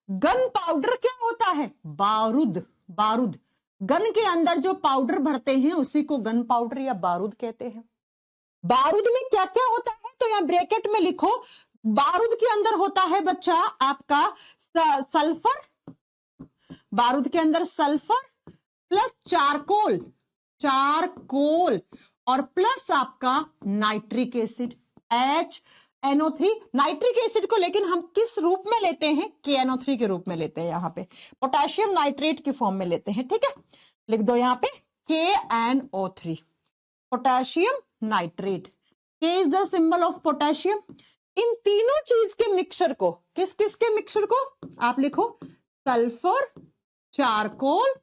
गन पाउडर क्या होता है, बारूद। बारूद, गन के अंदर जो पाउडर भरते हैं उसी को गन पाउडर या बारूद कहते हैं। बारूद में क्या क्या होता है, तो यहां ब्रैकेट में लिखो, बारूद के अंदर होता है बच्चा आपका सल्फर, बारूद के अंदर सल्फर प्लस चारकोल, चारकोल और प्लस आपका nitric acid HNO3। Nitric acid को लेकिन हम किस रूप में लेते हैं, KNO3 के रूप में लेते हैं। यहां पे पोटेशियम नाइट्रेट की फॉर्म में लेते हैं। ठीक है, लिख दो यहां पे KNO3, potassium nitrate. K is the symbol of potassium. इन तीनों चीज के मिक्सचर को, किस किस के मिक्सचर को आप लिखो, सल्फर, चारकोल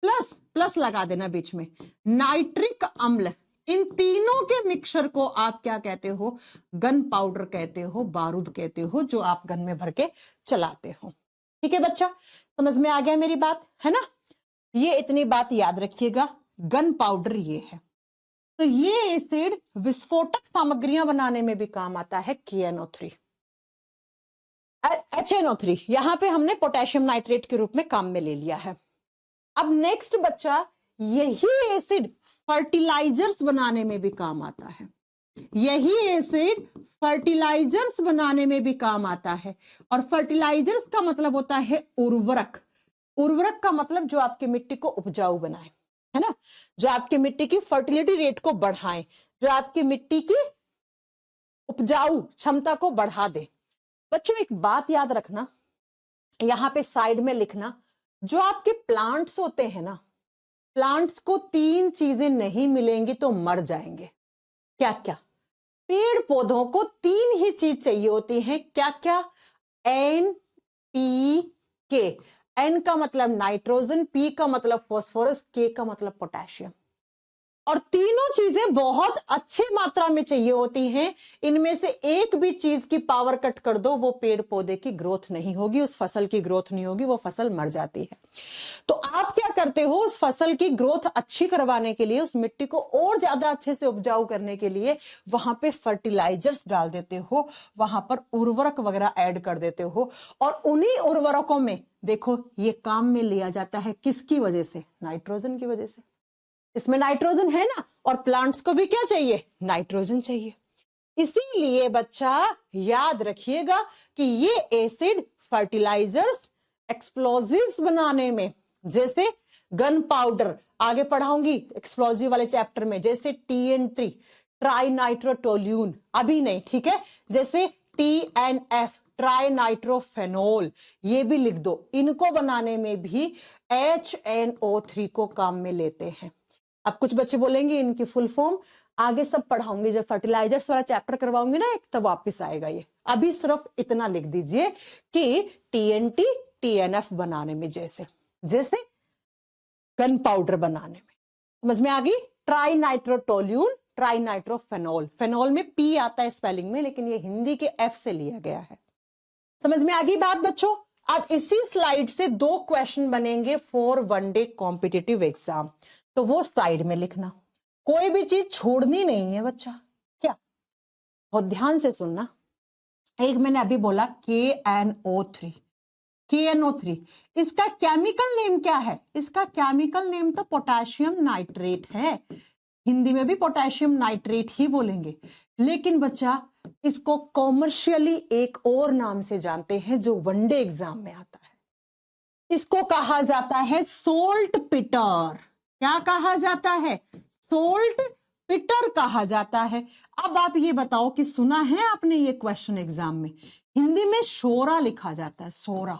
प्लस प्लस लगा देना बीच में, नाइट्रिक अम्ल। इन तीनों के मिक्सचर को आप क्या कहते हो, गन पाउडर कहते हो, बारूद कहते हो, जो आप गन में भर के चलाते हो। ठीक है बच्चा, समझ में आ गया मेरी बात, है ना। ये इतनी बात याद रखिएगा, गन पाउडर ये है। तो ये एसिड विस्फोटक सामग्रियां बनाने में भी काम आता है, KNO3, HNO3 यहां पे हमने पोटेशियम नाइट्रेट के रूप में काम में ले लिया है। अब नेक्स्ट बच्चा, यही एसिड फर्टिलाइजर्स बनाने में भी काम आता है। यही एसिड फर्टिलाइजर्स बनाने में भी काम आता है। और फर्टिलाइजर्स का मतलब होता है उर्वरक। उर्वरक का मतलब जो आपकी मिट्टी को उपजाऊ बनाए, है ना, जो आपकी मिट्टी की फर्टिलिटी रेट को बढ़ाए, जो आपकी मिट्टी की उपजाऊ क्षमता को बढ़ा दे। बच्चों एक बात याद रखना, यहां पे साइड में लिखना, जो आपके प्लांट्स होते हैं ना, प्लांट्स को 3 चीजें नहीं मिलेंगी तो मर जाएंगे। क्या क्या? पेड़ पौधों को 3 ही चीज चाहिए होती है। क्या क्या? एन, पी, के। एन का मतलब नाइट्रोजन, पी का मतलब फास्फोरस, के का मतलब पोटेशियम। और तीनों चीजें बहुत अच्छे मात्रा में चाहिए होती हैं। इनमें से एक भी चीज की पावर कट कर दो, वो पेड़ पौधे की ग्रोथ नहीं होगी, उस फसल की ग्रोथ नहीं होगी, वो फसल मर जाती है। तो आप क्या करते हो, उस फसल की ग्रोथ अच्छी करवाने के लिए, उस मिट्टी को और ज्यादा अच्छे से उपजाऊ करने के लिए वहां पे फर्टिलाइजर्स डाल देते हो, वहां पर उर्वरक वगैरह ऐड कर देते हो। और उन्हीं उर्वरकों में देखो ये काम में लिया जाता है किसकी वजह से? नाइट्रोजन की वजह से। इसमें नाइट्रोजन है ना, और प्लांट्स को भी क्या चाहिए? नाइट्रोजन चाहिए। इसीलिए बच्चा याद रखिएगा कि ये एसिड फर्टिलाइजर्स, एक्सप्लोजिव्स बनाने में, जैसे गन पाउडर, आगे पढ़ाऊंगी एक्सप्लोजिव वाले चैप्टर में, जैसे TNT, ट्राई नाइट्रोटोल्यून, अभी नहीं, ठीक है, जैसे TNF, ट्राई नाइट्रोफेनोल, ये भी लिख दो। इनको बनाने में भी HNO3 को काम में लेते हैं। अब कुछ बच्चे बोलेंगे इनकी फुल फॉर्म आगे सब पढ़ाऊंगी, जब फर्टिलाइजर्स वाला चैप्टर करवाऊंगी ना एक, तब वापस आएगा ये। अभी सिर्फ इतना लिख दीजिए कि TNT, TNF बनाने में, जैसे जैसे गन पाउडर बनाने में। समझ में आ गई? ट्राई नाइट्रोटोल्यून, ट्राई नाइट्रोफेनोल, फेनोल में P आता है स्पेलिंग में, लेकिन ये हिंदी के F से लिया गया है। समझ में आ गई बात बच्चों? अब इसी स्लाइड से 2 क्वेश्चन बनेंगे for one day competitive exam, तो वो साइड में लिखना। कोई भी चीज छोड़नी नहीं है बच्चा। क्या? बहुत ध्यान से सुनना। एक मैंने अभी बोला KNO3, KNO3, इसका केमिकल नेम क्या है? इसका केमिकल नेम तो पोटेशियम नाइट्रेट है, हिंदी में भी पोटेशियम नाइट्रेट ही बोलेंगे, लेकिन बच्चा इसको कॉमर्शियली एक और नाम से जानते हैं जो वनडे एग्जाम में आता है। इसको कहा जाता है सोल्ट पिटर। क्या कहा जाता है? सोल्ट पिटर कहा जाता है। अब आप ये बताओ कि सुना है आपने ये क्वेश्चन एग्जाम में, हिंदी में शोरा लिखा जाता है, सोरा,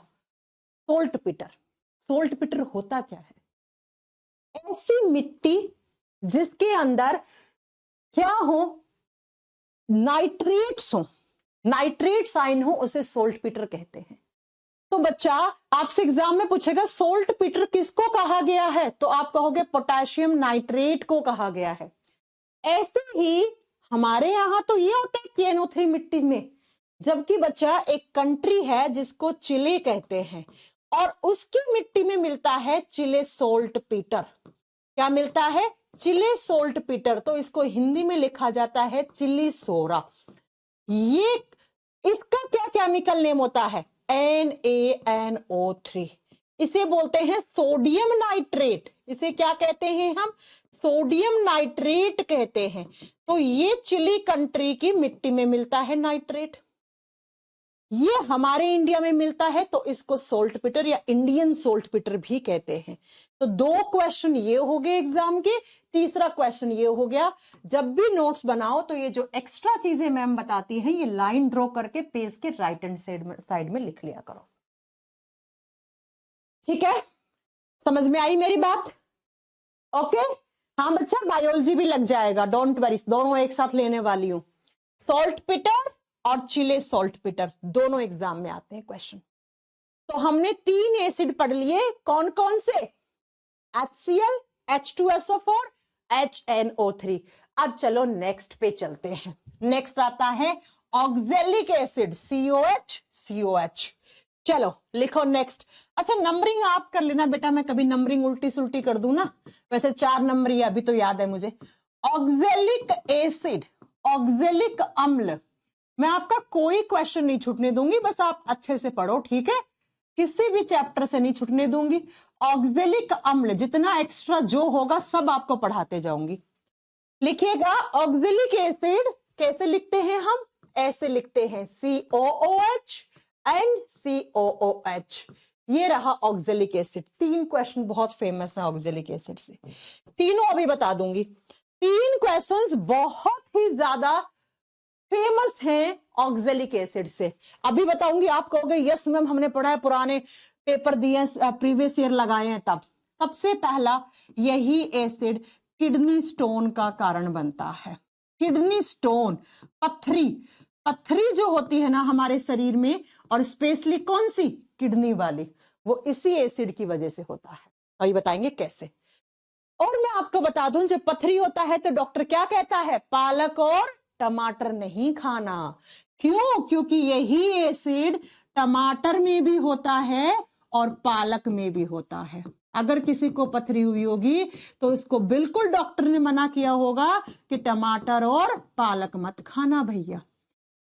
सोल्ट पिटर। सोल्ट पिटर होता क्या है? ऐसी मिट्टी जिसके अंदर क्या हो? नाइट्रेट्स हो, नाइट्रेट्स आयन हो, उसे सोल्ट पिटर कहते हैं। तो बच्चा आपसे एग्जाम में पूछेगा सोल्ट पिटर किसको कहा गया है, तो आप कहोगे पोटेशियम नाइट्रेट को कहा गया है। ऐसे ही हमारे यहां तो ये होता है KNO3 मिट्टी में, जबकि बच्चा एक कंट्री है जिसको चिले कहते हैं, और उसकी मिट्टी में मिलता है चिले सोल्ट पीटर। क्या मिलता है? चिले सोल्ट पीटर। तो इसको हिंदी में लिखा जाता है चिली सोरा। ये इसका क्या केमिकल नेम होता है? NaNO3। इसे बोलते हैं सोडियम नाइट्रेट। इसे क्या कहते हैं हम? सोडियम नाइट्रेट कहते हैं। तो ये चिली कंट्री की मिट्टी में मिलता है नाइट्रेट, ये हमारे इंडिया में मिलता है, तो इसको सोल्ट पिटर या इंडियन सोल्ट पिटर भी कहते हैं। तो 2 क्वेश्चन ये हो गए एग्जाम के। तीसरा क्वेश्चन ये हो गया, जब भी नोट्स बनाओ तो ये जो एक्स्ट्रा चीजें मैम बताती हैं, ये लाइन ड्रॉ करके पेज के राइट हैंड साइड में लिख लिया करो। ठीक है, समझ में आई मेरी बात? ओके। हाँ बच्चा, बायोलॉजी भी लग जाएगा, डोंट वरी, दोनों एक साथ लेने वाली हूं। सॉल्ट पिटर और चिले सॉल्ट पिटर दोनों एग्जाम में आते हैं क्वेश्चन। तो हमने 3 एसिड पढ़ लिए, कौन कौन से? HCl, H2SO4, HNO3। अब चलो नेक्स्ट पे चलते हैं। नेक्स्ट आता है ऑक्जेलिक एसिड, COH, COH। चलो लिखो नेक्स्ट। अच्छा नंबरिंग आप कर लेना बेटा, मैं कभी नंबरिंग उल्टी सुल्टी कर दूं ना, वैसे 4 नंबर ही अभी तो याद है मुझे। ऑक्जेलिक एसिड, ऑक्जेलिक अम्ल, मैं आपका कोई क्वेश्चन नहीं छूटने दूंगी, बस आप अच्छे से पढ़ो, ठीक है? किसी भी चैप्टर से नहीं छूटने दूंगी। ऑक्जेलिक अम्ल जितना एक्स्ट्रा जो होगा सब आपको पढ़ाते जाऊंगी। लिखिएगा ऑक्जेलिक एसिड कैसे लिखते हैं हम? ऐसे लिखते हैं COOH एंड COOH। ये रहा ऑक्जेलिक एसिड। 3 क्वेश्चन बहुत फेमस है ऑक्जेलिक एसिड से, तीनों अभी बता दूंगी। 3 क्वेश्चंस बहुत ही ज्यादा फेमस हैं ऑक्जेलिक एसिड से। अभी बताऊंगी, आप कहोगे यस मैम हमने पढ़ा है, पुराने पेपर दिए, प्रीवियस ईयर लगाए हैं तब। सबसे पहला यही एसिड किडनी स्टोन का कारण बनता है। किडनी स्टोन, पत्थरी, पत्थरी जो होती है ना हमारे शरीर में, और स्पेशली कौन सी, किडनी वाली, वो इसी एसिड की वजह से होता है। अभी बताएंगे कैसे। और मैं आपको बता दूं, जब पथरी होता है तो डॉक्टर क्या कहता है, पालक और टमाटर नहीं खाना। क्यों? क्योंकि यही एसिड टमाटर में भी होता है और पालक में भी होता है। अगर किसी को पथरी हुई होगी तो इसको बिल्कुल डॉक्टर ने मना किया होगा कि टमाटर और पालक मत खाना भैया।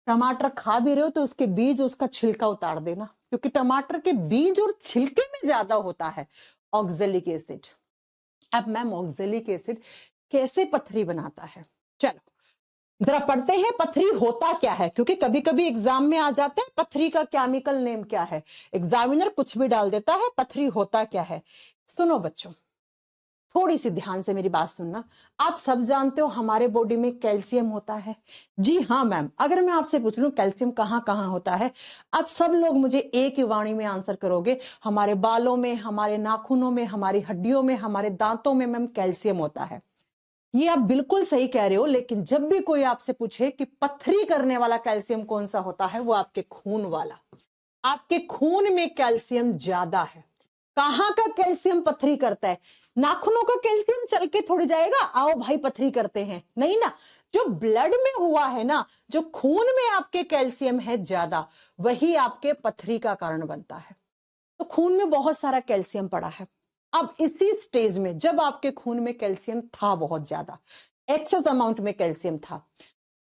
टमाटर खा भी रहे हो तो उसके बीज, उसका छिलका उतार देना, क्योंकि टमाटर के बीज और छिलके में ज्यादा होता है ऑक्जेलिक एसिड। अब मैम ऑक्जेलिक एसिड कैसे पथरी बनाता है, चलो जरा पढ़ते हैं पथरी होता क्या है, क्योंकि कभी कभी एग्जाम में आ जाते हैं पथरी का केमिकल नेम क्या है, एग्जामिनर कुछ भी डाल देता है, पथरी होता क्या है। सुनो बच्चों, थोड़ी सी ध्यान से मेरी बात सुनना। आप सब जानते हो हमारे बॉडी में कैल्शियम होता है। जी हाँ मैम, अगर मैं आपसे पूछ लूं कैल्शियम कहाँ कहाँ होता है, आप सब लोग मुझे एक ही वाणी में आंसर करोगे, हमारे बालों में, हमारे नाखूनों में, हमारी हड्डियों में, हमारे दांतों में मैम कैल्शियम होता है। ये आप बिल्कुल सही कह रहे हो, लेकिन जब भी कोई आपसे पूछे कि पथरी करने वाला कैल्शियम कौन सा होता है, वो आपके खून वाला। आपके खून में कैल्शियम ज्यादा है। कहाँ का कैल्शियम पथरी करता है? नाखूनों का कैल्शियम चल के थोड़ी जाएगा, आओ भाई पथरी करते हैं, नहीं ना। जो ब्लड में हुआ है ना, जो खून में आपके कैल्शियम है ज्यादा, वही आपके पथरी का कारण बनता है। तो खून में बहुत सारा कैल्शियम पड़ा है। अब इसी स्टेज में जब आपके खून में कैल्शियम था बहुत ज्यादा, एक्सेस अमाउंट में कैल्शियम था,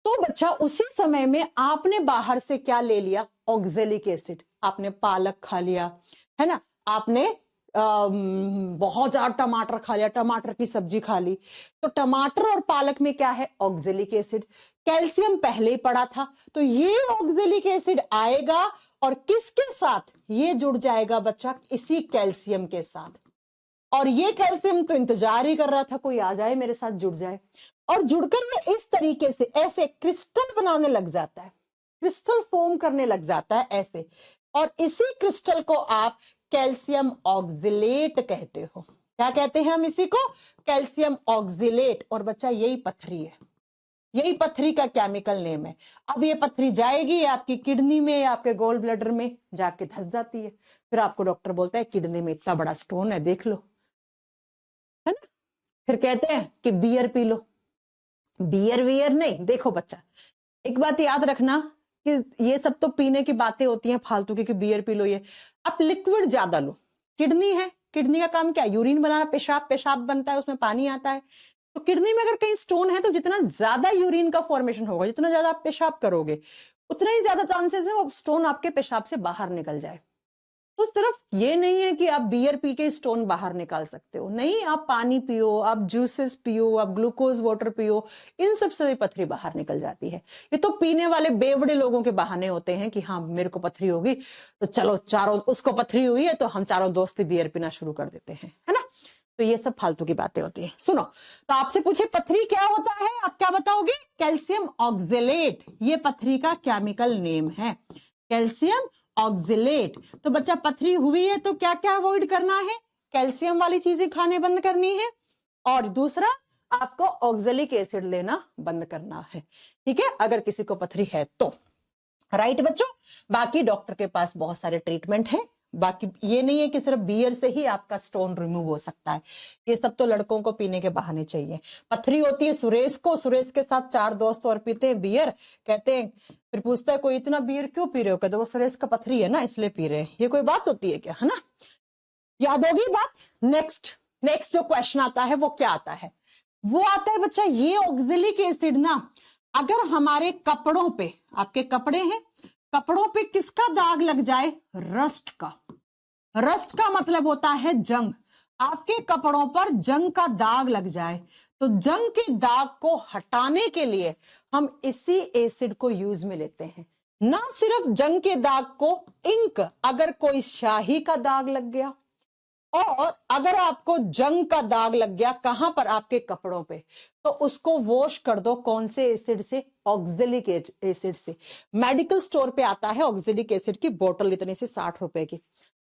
तो बच्चा उसी समय में आपने बाहर से क्या ले लिया, ऑक्जेलिक एसिड। आपने पालक खा लिया, है ना, आपने बहुत ज्यादा टमाटर खा लिया, टमाटर की सब्जी खा ली, तो टमाटर और पालक में क्या है, ऑक्जेलिक एसिड। कैल्शियम पहले ही पड़ा था, तो ये ऑक्जेलिक एसिड आएगा और किसके साथ, ये जुड़ जाएगा बच्चा इसी कैल्शियम के साथ। और ये कैल्शियम तो इंतजार ही कर रहा था कोई आ जाए मेरे साथ जुड़ जाए, और जुड़कर ये इस तरीके से ऐसे क्रिस्टल बनाने लग जाता है, क्रिस्टल फॉर्म करने लग जाता है ऐसे, और इसी क्रिस्टल को आप कैल्शियम ऑक्जिलेट कहते हो। क्या कहते हैं हम इसी को, कैल्शियम ऑक्जिलेट। और बच्चा यही पथरी है, यही पथरी का केमिकल नेम है। अब ये पथरी जाएगी आपकी किडनी में या आपके गोल ब्लैडर में जाके धंस जाती है, फिर आपको डॉक्टर बोलता है किडनी में इतना बड़ा स्टोन है देख लो, है ना। फिर कहते हैं कि beer P low. Beer wear नहीं, देखो बच्चा एक बात याद रखना कि ये सब तो पीने की बातें होती हैं फालतू की, कि बियर पी लो, ये आप लिक्विड ज्यादा लो। किडनी है, किडनी का काम क्या, यूरिन बनाना, पेशाब, पेशाब बनता है उसमें पानी आता है। तो किडनी में अगर कहीं स्टोन है तो जितना ज्यादा यूरिन का फॉर्मेशन होगा, जितना ज्यादा आप पेशाब करोगे, उतना ही ज्यादा चांसेस है वो स्टोन आपके पेशाब से बाहर निकल जाए। तो सिर्फ ये नहीं है कि आप बियर पी के स्टोन बाहर निकाल सकते हो, नहीं, आप पानी पियो, आप जूसेस पियो, आप ग्लूकोज वाटर पियो, इन सब से भी पथरी बाहर निकल जाती है। ये तो पीने वाले बेवड़े लोगों के बहाने होते हैं कि हाँ मेरे को पथरी होगी तो चलो चारों, उसको पथरी हुई है तो हम चारों दोस्त बियर पीना शुरू कर देते हैं, है ना। तो ये सब फालतू की बातें होती है। सुनो, तो आपसे पूछे पथरी क्या होता है, आप क्या बताओगे, कैल्शियम ऑक्जिलेट, ये पथरी का केमिकल नेम है, कैल्शियम ऑक्जिलेट। तो बच्चा पथरी हुई है तो क्या क्या अवॉइड करना है, कैल्शियम वाली चीजें खाने बंद करनी है, और दूसरा आपको ऑक्जेलिक एसिड लेना बंद करना है, ठीक है, अगर किसी को पथरी है तो। राइट बच्चों, बाकी डॉक्टर के पास बहुत सारे ट्रीटमेंट हैं, बाकी ये नहीं है कि सिर्फ बियर से ही आपका स्टोन रिमूव हो सकता है, ये सब तो लड़कों को पीने के बहाने चाहिए। पथरी होती है सुरेश को, सुरेश के साथ 4 दोस्त और पीते हैं बियर, कहते हैं, फिर पूछता है कोई इतना बियर क्यों पी रहे हो, कहते वो सुरेश का पथरी है ना इसलिए पी रहे हैं। ये कोई बात होती है क्या, है ना, याद होगी बात। नेक्स्ट नेक्स्ट जो क्वेश्चन आता है वो क्या आता है, वो आता है बच्चा ये ऑक्जेलिक एसिड ना, अगर हमारे कपड़ों पे, आपके कपड़े हैं, कपड़ों पे किसका दाग लग जाए, रस्ट का। रस्ट का मतलब होता है जंग, आपके कपड़ों पर जंग का दाग लग जाए, तो जंग के दाग को हटाने के लिए हम इसी एसिड को यूज में लेते हैं। ना सिर्फ जंग के दाग को, इंक, अगर कोई स्याही का दाग लग गया, और अगर आपको जंग का दाग लग गया कहां पर, आपके कपड़ों पे, तो उसको वॉश कर दो कौन से एसिड से, ऑक्जेलिक एसिड से। मेडिकल स्टोर पे आता है ऑक्जेलिक एसिड की बोतल इतनी सी 60 रुपए की।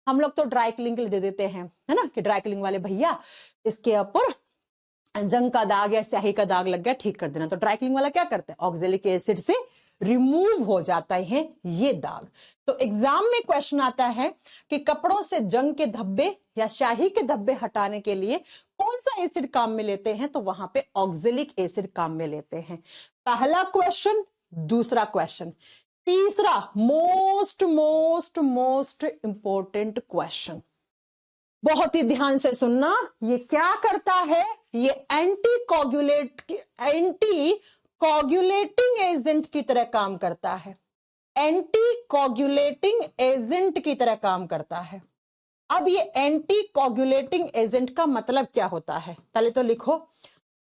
हम लोग तो ड्राई क्लीनिंग के लिए दे देते हैं, है ना, कि ड्राई क्लीनिंग वाले भैया इसके ऊपर जंग का दाग या स्याही का दाग लग गया, ठीक कर देना। तो ड्राई क्लीनिंग वाला क्या करता है, ऑक्जेलिक एसिड से रिमूव हो जाता है ये दाग। तो एग्जाम में क्वेश्चन आता है कि कपड़ों से जंग के धब्बे या स्याही के धब्बे हटाने के लिए कौन सा एसिड काम में लेते हैं, तो वहां पे ऑक्जेलिक एसिड काम में लेते हैं। पहला क्वेश्चन, दूसरा क्वेश्चन, तीसरा most most most important question, बहुत ही ध्यान से सुनना। ये क्या करता है, ये एंटी कोगुलेटिंग एजेंट की तरह काम करता है, एंटी कोगुलेटिंग एजेंट की तरह काम करता है। अब ये एंटी कोगुलेटिंग एजेंट का मतलब क्या होता है, पहले तो लिखो,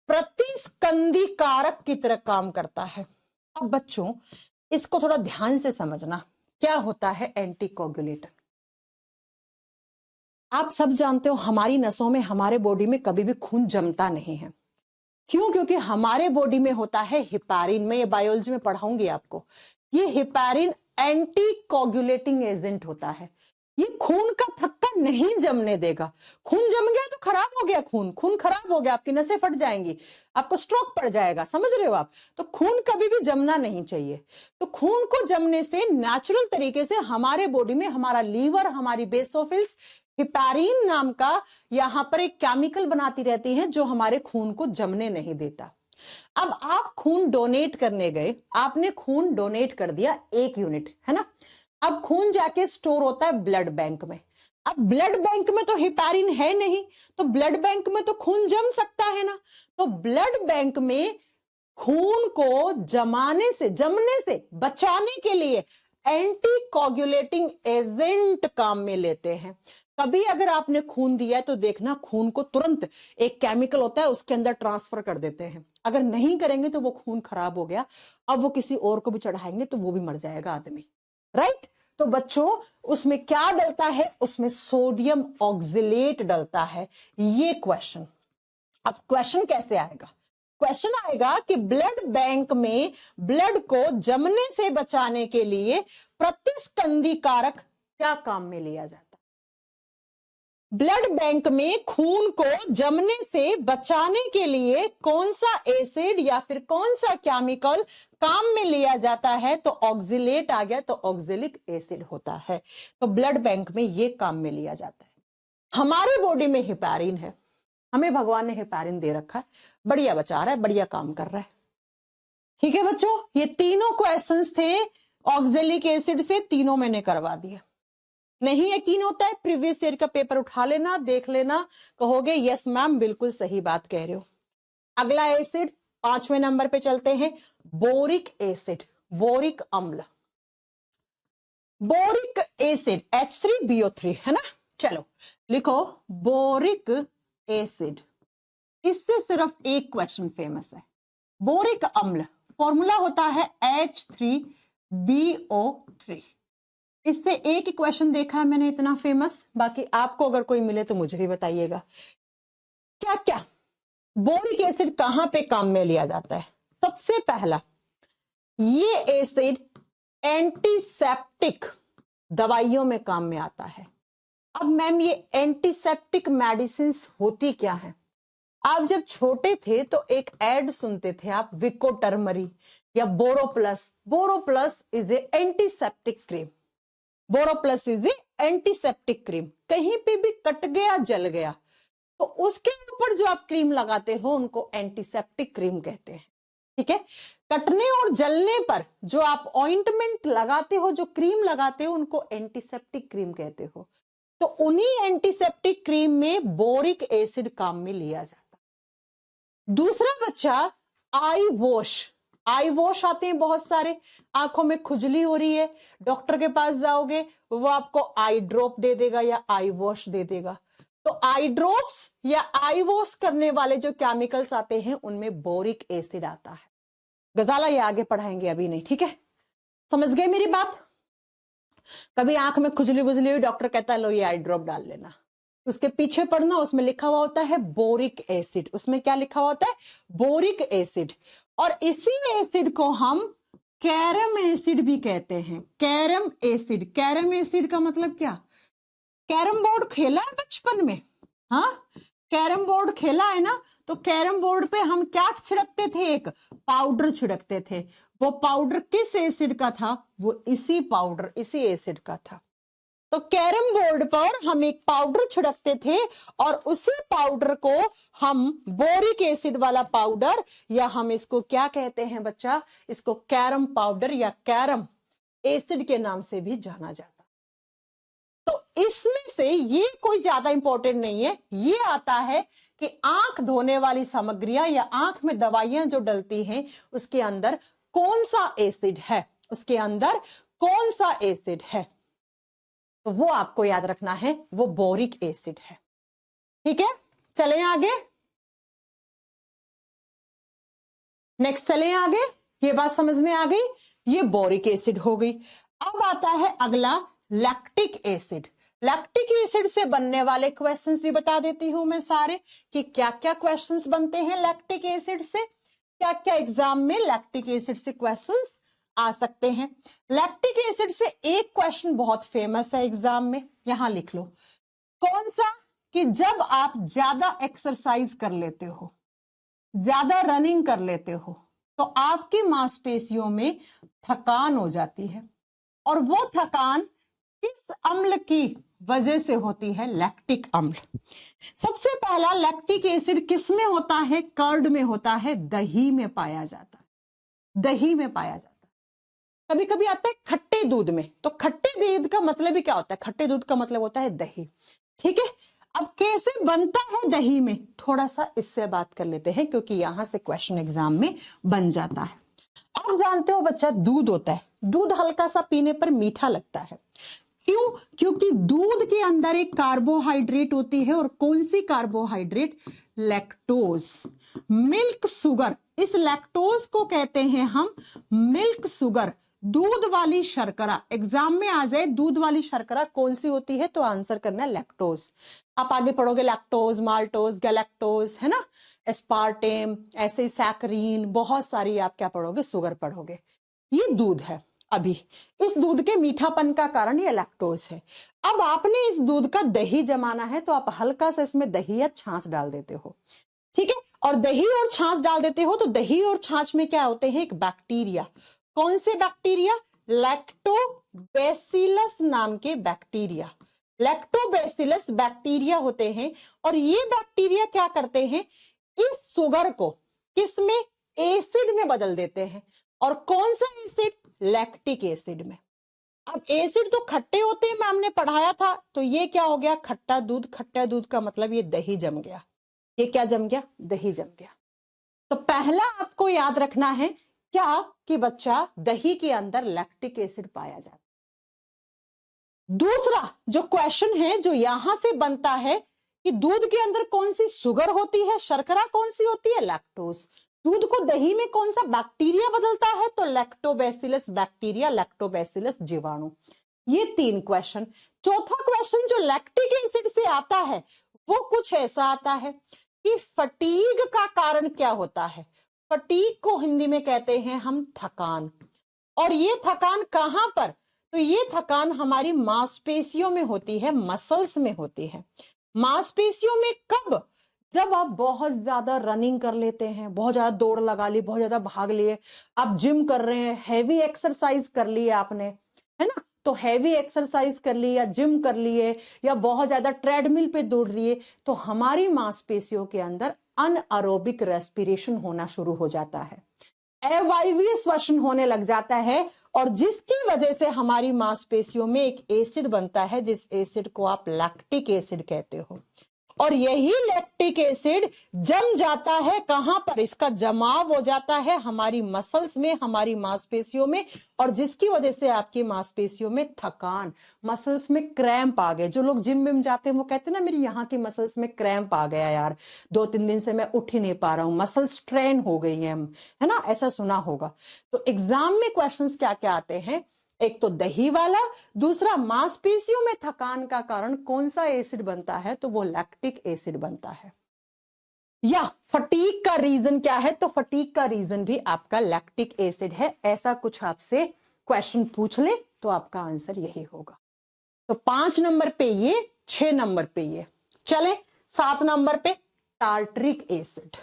प्रतिस्कंदी कारक की तरह काम करता है। अब बच्चों इसको थोड़ा ध्यान से समझना, क्या होता है एंटी कोगुलेटर। आप सब जानते हो हमारी नसों में, हमारे बॉडी में कभी भी खून जमता नहीं है। क्यों? क्योंकि हमारे बॉडी में होता है हिपैरिन। मैं ये बायोलॉजी में पढ़ाऊंगी आपको। ये हिपैरिन एंटी कोगुलेटिंग एजेंट होता है। ये खून का थक्का नहीं जमने देगा। खून जम गया तो खराब हो गया, खून खराब हो गया, आपकी नसें फट जाएंगी, आपको स्ट्रोक पड़ जाएगा, समझ रहे हो आप। तो खून कभी भी जमना नहीं चाहिए। तो खून को जमने से नेचुरल तरीके से हमारे बॉडी में हमारा लीवर, हमारी बेसोफिल्स हिपैरिन नाम का यहां पर एक केमिकल बनाती रहती है जो हमारे खून को जमने नहीं देता। अब आप खून डोनेट करने गए, आपने खून डोनेट कर दिया 1 यूनिट, है ना। अब खून जाके स्टोर होता है ब्लड बैंक में। अब ब्लड बैंक में तो हिपैरिन है नहीं, तो ब्लड बैंक में तो खून जम सकता है ना। तो ब्लड बैंक में खून को जमने से बचाने के लिए एंटी कोगुलेटिंग एजेंट काम में लेते हैं। कभी अगर आपने खून दिया है तो देखना खून को तुरंत एक केमिकल होता है उसके अंदर ट्रांसफर कर देते हैं। अगर नहीं करेंगे तो वो खून खराब हो गया, अब वो किसी और को भी चढ़ाएंगे तो वो भी मर जाएगा आदमी, राइट। तो बच्चों उसमें क्या डलता है, उसमें सोडियम ऑक्जेलेट डलता है। ये क्वेश्चन, अब क्वेश्चन कैसे आएगा, क्वेश्चन आएगा कि ब्लड बैंक में ब्लड को जमने से बचाने के लिए प्रतिस्कंदी कारक क्या काम में लिया जाता है। ब्लड बैंक में खून को जमने से बचाने के लिए कौन सा एसिड या फिर कौन सा केमिकल काम में लिया जाता है, तो ऑक्जेलेट आ गया, तो ऑक्जेलिक एसिड होता है। तो ब्लड बैंक में ये काम में लिया जाता है। हमारे बॉडी में हिपैरिन है, हमें भगवान ने हिपैरिन दे रखा है, बढ़िया बचा रहा है, बढ़िया काम कर रहा है, ठीक है बच्चों। ये तीनों क्वेश्चंस थे ऑक्जेलिक एसिड से, तीनों मैंने करवा दिया। नहीं यकीन होता है प्रीवियस ईयर का पेपर उठा लेना, देख लेना, कहोगे यस मैम बिल्कुल सही बात कह रहे हो। अगला एसिड 5वें नंबर पे चलते हैं, बोरिक एसिड, बोरिक अम्ल, बोरिक एसिड H3BO3, है ना। चलो लिखो बोरिक एसिड, इससे सिर्फ एक क्वेश्चन फेमस है। बोरिक अम्ल फॉर्मूला होता है H3BO3। इससे एक ही क्वेश्चन देखा है मैंने इतना फेमस, बाकी आपको अगर कोई मिले तो मुझे भी बताइएगा। क्या क्या बोरिक एसिड कहां पे काम में लिया जाता है। सबसे पहला, ये एसिड एंटीसेप्टिक दवाइयों में काम में आता है। अब मैम ये एंटीसेप्टिक मेडिसिन होती क्या है, आप जब छोटे थे तो एक एड सुनते थे आप, विकोटर्मरी या Boroplus. Boroplus is a antiseptic cream, Boroplus is a antiseptic cream. कहीं पे भी कट गया, जल गया, तो उसके ऊपर जो आप क्रीम लगाते हो उनको एंटीसेप्टिक क्रीम कहते हैं, ठीक है। कटने और जलने पर जो आप ऑइंटमेंट लगाते हो, जो क्रीम लगाते हो, उनको एंटीसेप्टिक क्रीम कहते हो। तो उन्हीं एंटीसेप्टिक क्रीम में बोरिक एसिड काम में लिया जाता है। दूसरा बच्चा आई वॉश, आई वॉश आते हैं बहुत सारे, आंखों में खुजली हो रही है, डॉक्टर के पास जाओगे वो आपको आई ड्रॉप दे देगा या आई वॉश दे देगा। तो आई ड्रॉप्स या आई वॉश करने वाले जो केमिकल्स आते हैं उनमें बोरिक एसिड आता है। गजाला ये आगे पढ़ाएंगे, अभी नहीं, ठीक है। समझ गए मेरी बात। कभी आंख में खुजली बुजली हुई, डॉक्टर कहता है लो ये आई ड्रॉप डाल लेना, उसके पीछे पढ़ना, उसमें लिखा हुआ होता है बोरिक एसिड। उसमें क्या लिखा हुआ होता है? Boric acid. और इसी एसिड को हम कैरम एसिड भी कहते हैं। Carrom acid. कैरम एसिड का मतलब क्या? कैरम बोर्ड खेला है बचपन में? हाँ, कैरम बोर्ड खेला है ना? तो कैरम बोर्ड पे हम क्या छिड़कते थे? एक पाउडर छिड़कते थे। वो पाउडर किस एसिड का था? वो इसी पाउडर, इसी एसिड का था। तो कैरम बोर्ड पर हम एक पाउडर छिड़कते थे और उसी पाउडर को हम बोरिक एसिड वाला पाउडर, या हम इसको क्या कहते हैं बच्चा? इसको कैरम पाउडर या कैरम एसिड के नाम से भी जाना जाता। तो इसमें से ये कोई ज्यादा इंपॉर्टेंट नहीं है। ये आता है कि आंख धोने वाली सामग्रियां या आंख में दवाइयां जो डलती हैं उसके अंदर कौन सा एसिड है, उसके अंदर कौन सा एसिड है, तो वो आपको याद रखना है, वो बोरिक एसिड है। ठीक है, चलें आगे। नेक्स्ट चलें आगे। ये बात समझ में आ गई, ये बोरिक एसिड हो गई। अब आता है अगला लैक्टिक एसिड। लैक्टिक एसिड से बनने वाले क्वेश्चंस भी बता देती हूं मैं सारे, कि क्या क्या क्वेश्चंस बनते हैं लैक्टिक एसिड से, क्या क्या एग्जाम में लैक्टिक एसिड से क्वेश्चंस आ सकते हैं। लैक्टिक एसिड से एक क्वेश्चन बहुत फेमस है एग्जाम में, यहां लिख लो। कौन सा? कि जब आप ज्यादा एक्सरसाइज कर लेते हो, ज्यादा रनिंग कर लेते हो, तो आपकी मांसपेशियों में थकान हो जाती है, और वो थकान किस अम्ल की वजह से होती है? लैक्टिक अम्ल। सबसे पहला लैक्टिक एसिड किस में होता है? कर्ड में होता है, दही में पाया जाता है, दही में पाया जाता है। कभी कभी आता है खट्टे दूध में, तो खट्टे दूध का मतलब ही क्या होता है? खट्टे दूध का मतलब होता है दही। ठीक है, अब कैसे बनता है दही में, थोड़ा सा इससे बात कर लेते हैं, क्योंकि यहां से क्वेश्चन एग्जाम में बन जाता है। आप जानते हो बच्चा, दूध होता है, दूध हल्का सा पीने पर मीठा लगता है। क्यों? क्योंकि दूध के अंदर एक कार्बोहाइड्रेट होती है, और कौन सी कार्बोहाइड्रेट? Lactose, milk sugar. इस लैक्टोज को कहते हैं हम मिल्क शुगर, दूध वाली शर्करा। एग्जाम में आ जाए दूध वाली शर्करा कौन सी होती है, तो आंसर करना है लैक्टोज। आप आगे पढ़ोगे लैक्टोज, माल्टोज, गैलेक्टोज, है ना, एस्पार्टेम, ऐसे ही सैकरीन, बहुत सारी आप क्या पढ़ोगे? शुगर पढ़ोगे। ये दूध है। अभी इस दूध के मीठापन का कारण ये लैक्टोज है। अब आपने इस दूध का दही जमाना है, तो आप हल्का सा इसमें दही या छाछ डाल देते हो। ठीक है, और दही और छाछ डाल देते हो, तो दही और छाछ में क्या होते हैं? एक बैक्टीरिया। कौन से बैक्टीरिया? लैक्टोबैसिलस नाम के बैक्टीरिया। लैक्टोबैसिलस बैक्टीरिया होते हैं, और ये बैक्टीरिया क्या करते हैं? इस शुगर को किसमें? एसिड में बदल देते हैं। और कौन सा एसिड? लैक्टिक एसिड में। अब एसिड तो खट्टे होते हैं, मैम ने पढ़ाया था, तो ये क्या हो गया? खट्टा दूध। खट्टा दूध का मतलब ये दही जम गया। ये क्या जम गया? दही जम गया। तो पहला आपको याद रखना है क्या? कि बच्चा, दही के अंदर लैक्टिक एसिड पाया जाता है। दूसरा जो क्वेश्चन है जो यहां से बनता है, कि दूध के अंदर कौन सी शुगर होती है? शर्करा कौन सी होती है? लैक्टोज। दूध को दही में कौन सा बैक्टीरिया बदलता है? तो लैक्टोबैसिलस बैक्टीरिया, लैक्टोबैसिलस जीवाणु। ये तीन क्वेश्चन। चौथा क्वेश्चन जो लैक्टिक एसिड से आता है, वो कुछ ऐसा आता है कि फटीग का कारण क्या होता है? फटीग को हिंदी में कहते हैं हम थकान। और ये थकान कहां पर? तो ये थकान हमारी मांसपेशियों में होती है, मसल्स में होती है। मांसपेशियों में कब? जब आप बहुत ज्यादा रनिंग कर लेते हैं, बहुत ज्यादा दौड़ लगा ली, बहुत ज्यादा भाग लिए, आप जिम कर रहे हैं, हैवी एक्सरसाइज कर ली आपने, है ना, तो हैवी एक्सरसाइज कर ली या जिम कर लिए या बहुत ज्यादा ट्रेडमिल पे दौड़ लिए, तो हमारी मांसपेशियों के अंदर अनएरोबिक रेस्पिरेशन होना शुरू हो जाता है, अवायवीय श्वसन होने लग जाता है, और जिसकी वजह से हमारी मांसपेशियों में एक एसिड बनता है, जिस एसिड को आप लैक्टिक एसिड कहते हो। और यही लैक्टिक एसिड जम जाता है कहां पर? इसका जमाव हो जाता है हमारी मसल्स में, हमारी मांसपेशियों में, और जिसकी वजह से आपकी मांसपेशियों में थकान, मसल्स में क्रैम्प आ गए। जो लोग जिम में जाते हैं वो कहते हैं ना, मेरी यहाँ की मसल्स में क्रैम्प आ गया यार, 2-3 दिन से मैं उठ ही नहीं पा रहा हूं, मसल्स स्ट्रेन हो गई हैं, है ना, ऐसा सुना होगा। तो एग्जाम में क्वेश्चंस क्या क्या आते हैं एक तो दही वाला, दूसरा मांसपेशियों में थकान का कारण कौन सा एसिड बनता है, तो वो लैक्टिक एसिड बनता है। या फटीग का रीजन क्या है, तो फटीग का रीजन भी आपका लैक्टिक एसिड है। ऐसा कुछ आपसे क्वेश्चन पूछ ले तो आपका आंसर यही होगा। तो 5 नंबर पे ये, 6 नंबर पे ये। चले 7 नंबर पे टार्टरिक एसिड।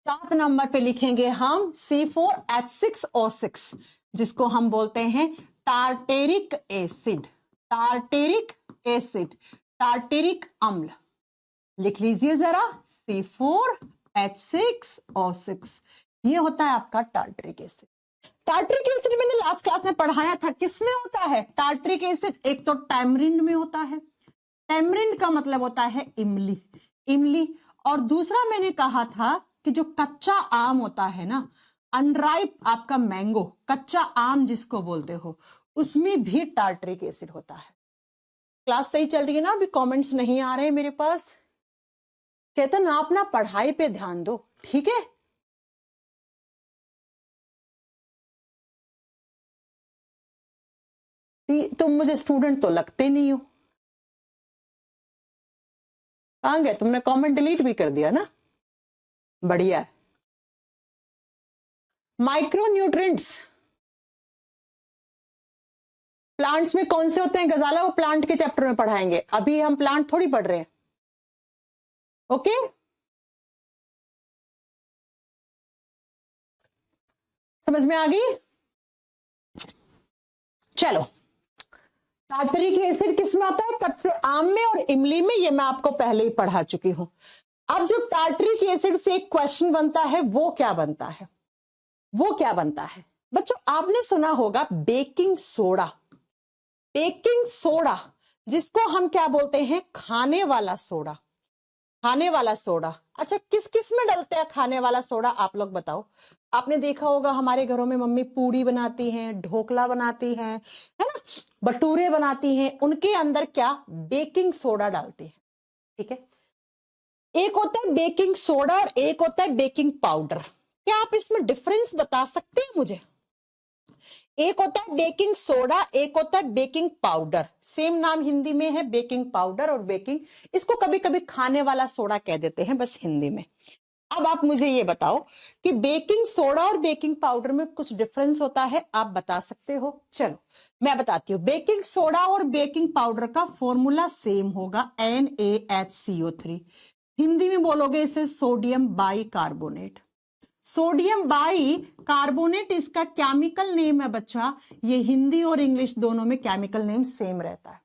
7 नंबर पे लिखेंगे हम C4H6O6, जिसको हम बोलते हैं tartaric acid. Tartaric acid, tartaric अम्ल। लिख लीजिए जरा, C4H6O6, ये होता है आपका टार्टरिक एसिड। टार्टरिक एसिड मैंने लास्ट क्लास में पढ़ाया था, किसमें होता है टार्टरिक एसिड? एक तो टैमरिंड में होता है, टैमरिंड का मतलब होता है इमली, इमली। और दूसरा मैंने कहा था कि जो कच्चा आम होता है ना, अनराइप आपका मैंगो, कच्चा आम जिसको बोलते हो, उसमें भी टार्टरिक एसिड होता है। क्लास सही चल रही है ना? अभी कमेंट्स नहीं आ रहे मेरे पास। चेतन आप ना पढ़ाई पे ध्यान दो, ठीक है? तुम मुझे स्टूडेंट तो लगते नहीं हो। कहां गए? तुमने कमेंट डिलीट भी कर दिया ना? बढ़िया है। माइक्रोन्यूट्रिएंट्स प्लांट्स में कौन से होते हैं गजाला? वो प्लांट के चैप्टर में पढ़ाएंगे, अभी हम प्लांट थोड़ी पढ़ रहे हैं। ओके, समझ में आ गई? चलो, टार्टरिक एसिड किसमें होता है? कच्चे आम में और इमली में, ये मैं आपको पहले ही पढ़ा चुकी हूं। अब जो टार्टरिक एसिड से एक क्वेश्चन बनता है, वो क्या बनता है? वो क्या बनता है बच्चों? आपने सुना होगा बेकिंग सोडा। बेकिंग सोडा जिसको हम क्या बोलते हैं? खाने वाला सोडा। खाने वाला सोडा। अच्छा, किस किस में डलते हैं खाने वाला सोडा, आप लोग बताओ। आपने देखा होगा हमारे घरों में मम्मी पूड़ी बनाती हैं, ढोकला बनाती हैं, है ना, भटूरे बनाती हैं, उनके अंदर क्या बेकिंग सोडा डालती है। ठीक है, एक होता है बेकिंग सोडा और एक होता है बेकिंग पाउडर। क्या आप इसमें डिफरेंस बता सकते हैं मुझे? एक होता है बेकिंग सोडा, एक होता है बेकिंग पाउडर। सेम नाम हिंदी में है, बेकिंग पाउडर और बेकिंग, इसको कभी कभी खाने वाला सोडा कह देते हैं बस हिंदी में। अब आप मुझे ये बताओ कि बेकिंग सोडा और बेकिंग पाउडर में कुछ डिफरेंस होता है, आप बता सकते हो? चलो मैं बताती हूँ। बेकिंग सोडा और बेकिंग पाउडर का फॉर्मूला सेम होगा, NaHCO3। हिंदी में बोलोगे इसे sodium by carbonate. Sodium by carbonate इसका केमिकल नेम है बच्चा। ये हिंदी और इंग्लिश दोनों में केमिकल नेम सेम रहता है।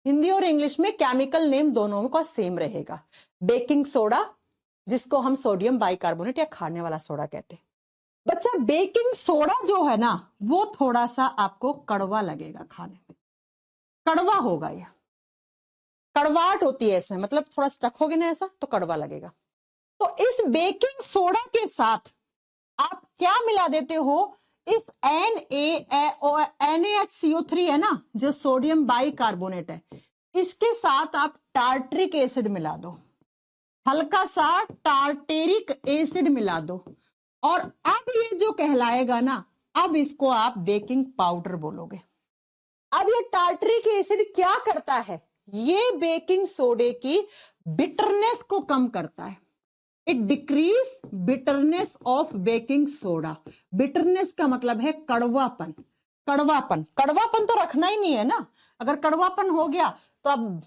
हिंदी और इंग्लिश में केमिकल नेम दोनों का सेम रहेगा। बेकिंग सोडा जिसको हम सोडियम बाइकार्बोनेट या खाने वाला सोडा कहते हैं। बच्चा बेकिंग सोडा जो है ना, वो थोड़ा सा आपको कड़वा लगेगा खाने में, कड़वा होगा, ये कड़वाहट होती है इसमें, मतलब थोड़ा चखोगे ना ऐसा तो कड़वा लगेगा। तो इस बेकिंग सोडा के साथ आप क्या मिला देते हो? इस NaHCO3 है ना, जो सोडियम बाइकार्बोनेट है, इसके साथ आप टार्टरिक एसिड मिला दो, हल्का सा टार्टेरिक एसिड मिला दो, और अब ये जो कहलाएगा ना, अब इसको आप बेकिंग पाउडर बोलोगे। अब ये टार्टरिक एसिड क्या करता है? ये बेकिंग सोडे की बिटरनेस को कम करता है। It decrease bitterness of baking soda. Bitterness का मतलब है कड़वापन। कड़वापन, कड़वापन तो रखना ही नहीं है ना। अगर कड़वापन हो गया तो अब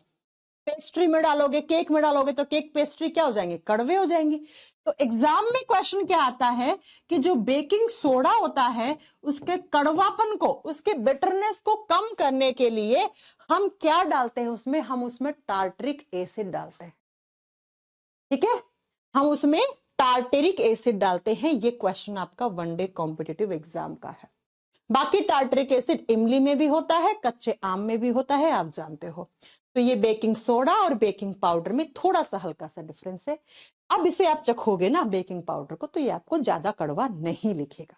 पेस्ट्री में डालोगे, केक में डालोगे, तो केक पेस्ट्री क्या हो जाएंगे? कड़वे हो जाएंगे। तो एग्जाम में क्वेश्चन क्या आता है कि जो बेकिंग सोडा होता है, उसके कड़वापन को, उसके बिटरनेस को कम करने के लिए हम क्या डालते हैं उसमें? हम उसमें टार्टरिक एसिड डालते हैं। ठीक है, हम उसमें टार्टेरिक एसिड डालते हैं। ये क्वेश्चन आपका वनडे कॉम्पिटिटिव एग्जाम का है। बाकी टार्टरिक एसिड इमली में भी होता है, कच्चे आम में भी होता है, आप जानते हो। तो ये बेकिंग सोडा और बेकिंग पाउडर में थोड़ा सा हल्का सा डिफरेंस है। अब इसे आप चखोगे ना बेकिंग पाउडर को, तो ये आपको ज्यादा कड़वा नहीं लिखेगा,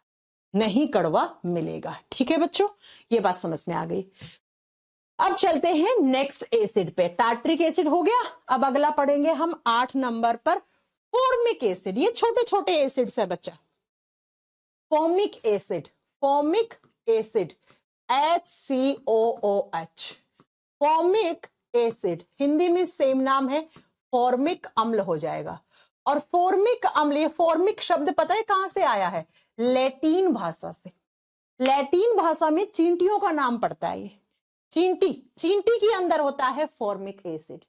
नहीं कड़वा मिलेगा। ठीक है बच्चों, ये बात समझ में आ गई। अब चलते हैं नेक्स्ट एसिड पे। टार्टरिक एसिड हो गया। अब अगला पढ़ेंगे हम 8 नंबर पर फॉर्मिक एसिड। ये छोटे छोटे एसिड्स है बच्चा। Formic acid, formic acid HCOOH, formic acid, Hindi में सेम नाम है, फॉर्मिक अम्ल हो जाएगा। और फॉर्मिक अम्ल, ये फॉर्मिक शब्द पता है कहां से आया है? लैटिन भाषा से। लैटिन भाषा में चींटियों का नाम पड़ता है ये। चींटी, चींटी के अंदर होता है फॉर्मिक एसिड।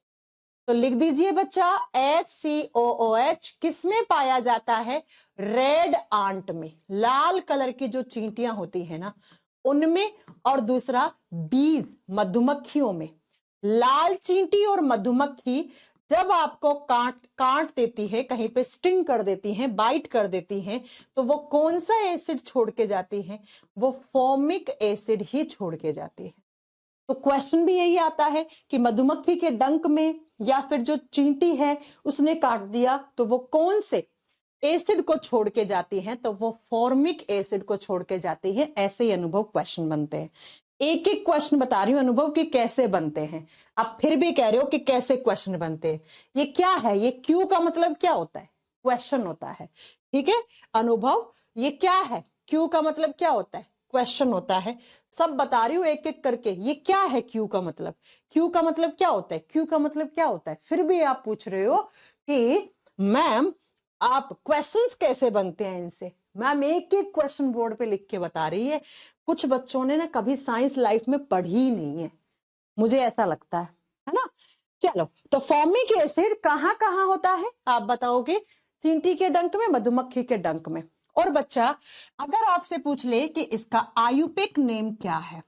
तो लिख दीजिए बच्चा, HCOOH किस में पाया जाता है? रेड आंट में, लाल कलर की जो चींटियां होती है ना उनमें, और दूसरा बीज, मधुमक्खियों में। लाल चींटी और मधुमक्खी जब आपको काट देती है, कहीं पे स्टिंग कर देती है, बाइट कर देती है, तो वो कौन सा एसिड छोड़ के जाती है? वो फॉर्मिक एसिड ही छोड़ के जाती है। तो क्वेश्चन भी यही आता है कि मधुमक्खी के डंक में या फिर जो चींटी है उसने काट दिया तो वो कौन से एसिड को छोड़ के जाती है? तो वो फॉर्मिक एसिड को छोड़ के जाती है। ऐसे ही अनुभव क्वेश्चन बनते हैं। एक एक क्वेश्चन बता रही हूं अनुभव कि कैसे बनते हैं। आप फिर भी कह रहे हो कि कैसे क्वेश्चन बनते हैं। ये क्या है? ये क्यू का मतलब क्या होता है? क्वेश्चन होता है। ठीक है अनुभव, ये क्या है? क्यू का मतलब क्या होता है? क्वेश्चन होता है। सब बता रही हूं एक एक करके। ये क्या है क्यू का मतलब? क्यू का मतलब क्या होता है? क्यू का मतलब क्या होता है? फिर भी आप पूछ रहे हो कि मैम आप क्वेश्चंस कैसे बनते हैं इनसे? मैम एक एक क्वेश्चन बोर्ड पे लिख के बता रही है। कुछ बच्चों ने ना कभी साइंस लाइफ में पढ़ी ही नहीं है, मुझे ऐसा लगता है ना। चलो, तो फॉर्मिक एसिड कहां कहां होता है आप बताओगे? चींटी के डंक में, मधुमक्खी के डंक में। और बच्चा अगर आपसे पूछ ले कि इसका आयुर्वेदिक नेम क्या है,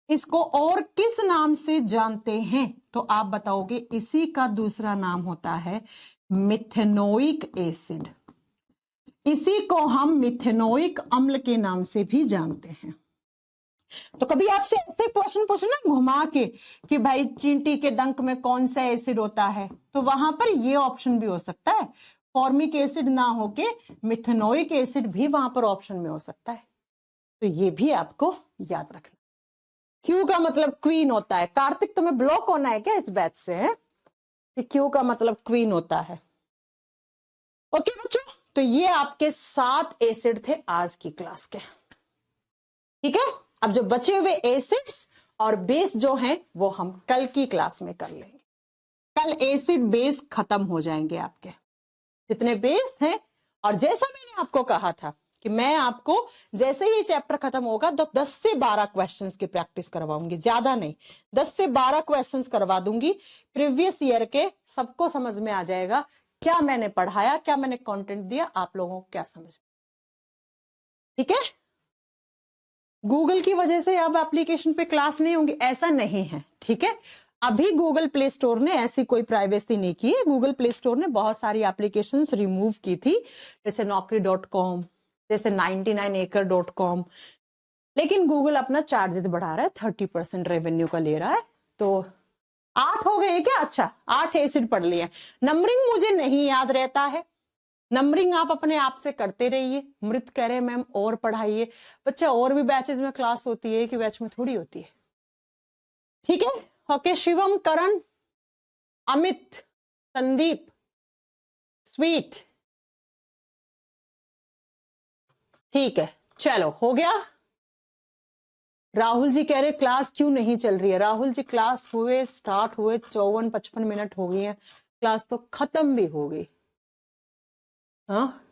इसको और किस नाम से जानते हैं, तो आप बताओगे इसी का दूसरा नाम होता है मिथेनोइक एसिड। इसी को हम मिथेनोइक अम्ल के नाम से भी जानते हैं। तो कभी आपसे ऐसे क्वेश्चन पूछे ना घुमा के कि भाई चींटी के डंक में कौन सा एसिड होता है, तो वहां पर ये ऑप्शन भी हो सकता है। फॉर्मिक एसिड ना होके मिथेनोइक एसिड भी वहां पर ऑप्शन में हो सकता है। तो ये भी आपको याद रखना। क्यू का मतलब क्वीन होता है। कार्तिक तुम्हें ब्लॉक होना है क्या इस बैच से? है कि क्यू का मतलब क्वीन होता है। ओके बच्चों, तो ये आपके 7 एसिड थे आज की क्लास के। ठीक है, अब जो बचे हुए एसिड्स और बेस जो हैं वो हम कल की क्लास में कर लेंगे। कल एसिड बेस खत्म हो जाएंगे आपके जितने बेस हैं। और जैसा मैंने आपको कहा था कि मैं आपको जैसे ही चैप्टर खत्म होगा तो 10 से 12 क्वेश्चंस की प्रैक्टिस करवाऊंगी, ज्यादा नहीं, 10 से 12 क्वेश्चंस करवा दूंगी प्रीवियस ईयर के। सबको समझ में आ जाएगा क्या मैंने पढ़ाया, क्या मैंने कंटेंट दिया, आप लोगों को क्या समझ में। ठीक है, गूगल की वजह से अब एप्लीकेशन पे क्लास नहीं होंगी ऐसा नहीं है। ठीक है, अभी गूगल प्ले स्टोर ने ऐसी कोई प्राइवेसी नहीं की है। गूगल प्ले स्टोर ने बहुत सारी एप्लीकेशंस रिमूव की थी, जैसे naukri.com, जैसे 99acre.com। लेकिन गूगल अपना चार्जेस बढ़ा रहा है, 30% रेवेन्यू का ले रहा है। तो 8 हो गए क्या? अच्छा, 8 एसिड पढ़ लिए। नंबरिंग मुझे नहीं याद रहता है, नंबरिंग आप अपने आप से करते रहिए। मृत कह रहे मैम और पढ़ाइए। बच्चा और भी बैचेस में क्लास होती है, कि बैच में थोड़ी होती है। ठीक है, ओके। शिवम, करण, अमित, संदीप, स्वीट, ठीक है, चलो हो गया। राहुल जी कह रहे क्लास क्यों नहीं चल रही है? राहुल जी क्लास हुए, स्टार्ट हुए 54-55 मिनट हो गई है, क्लास तो खत्म भी हो गई। हाँ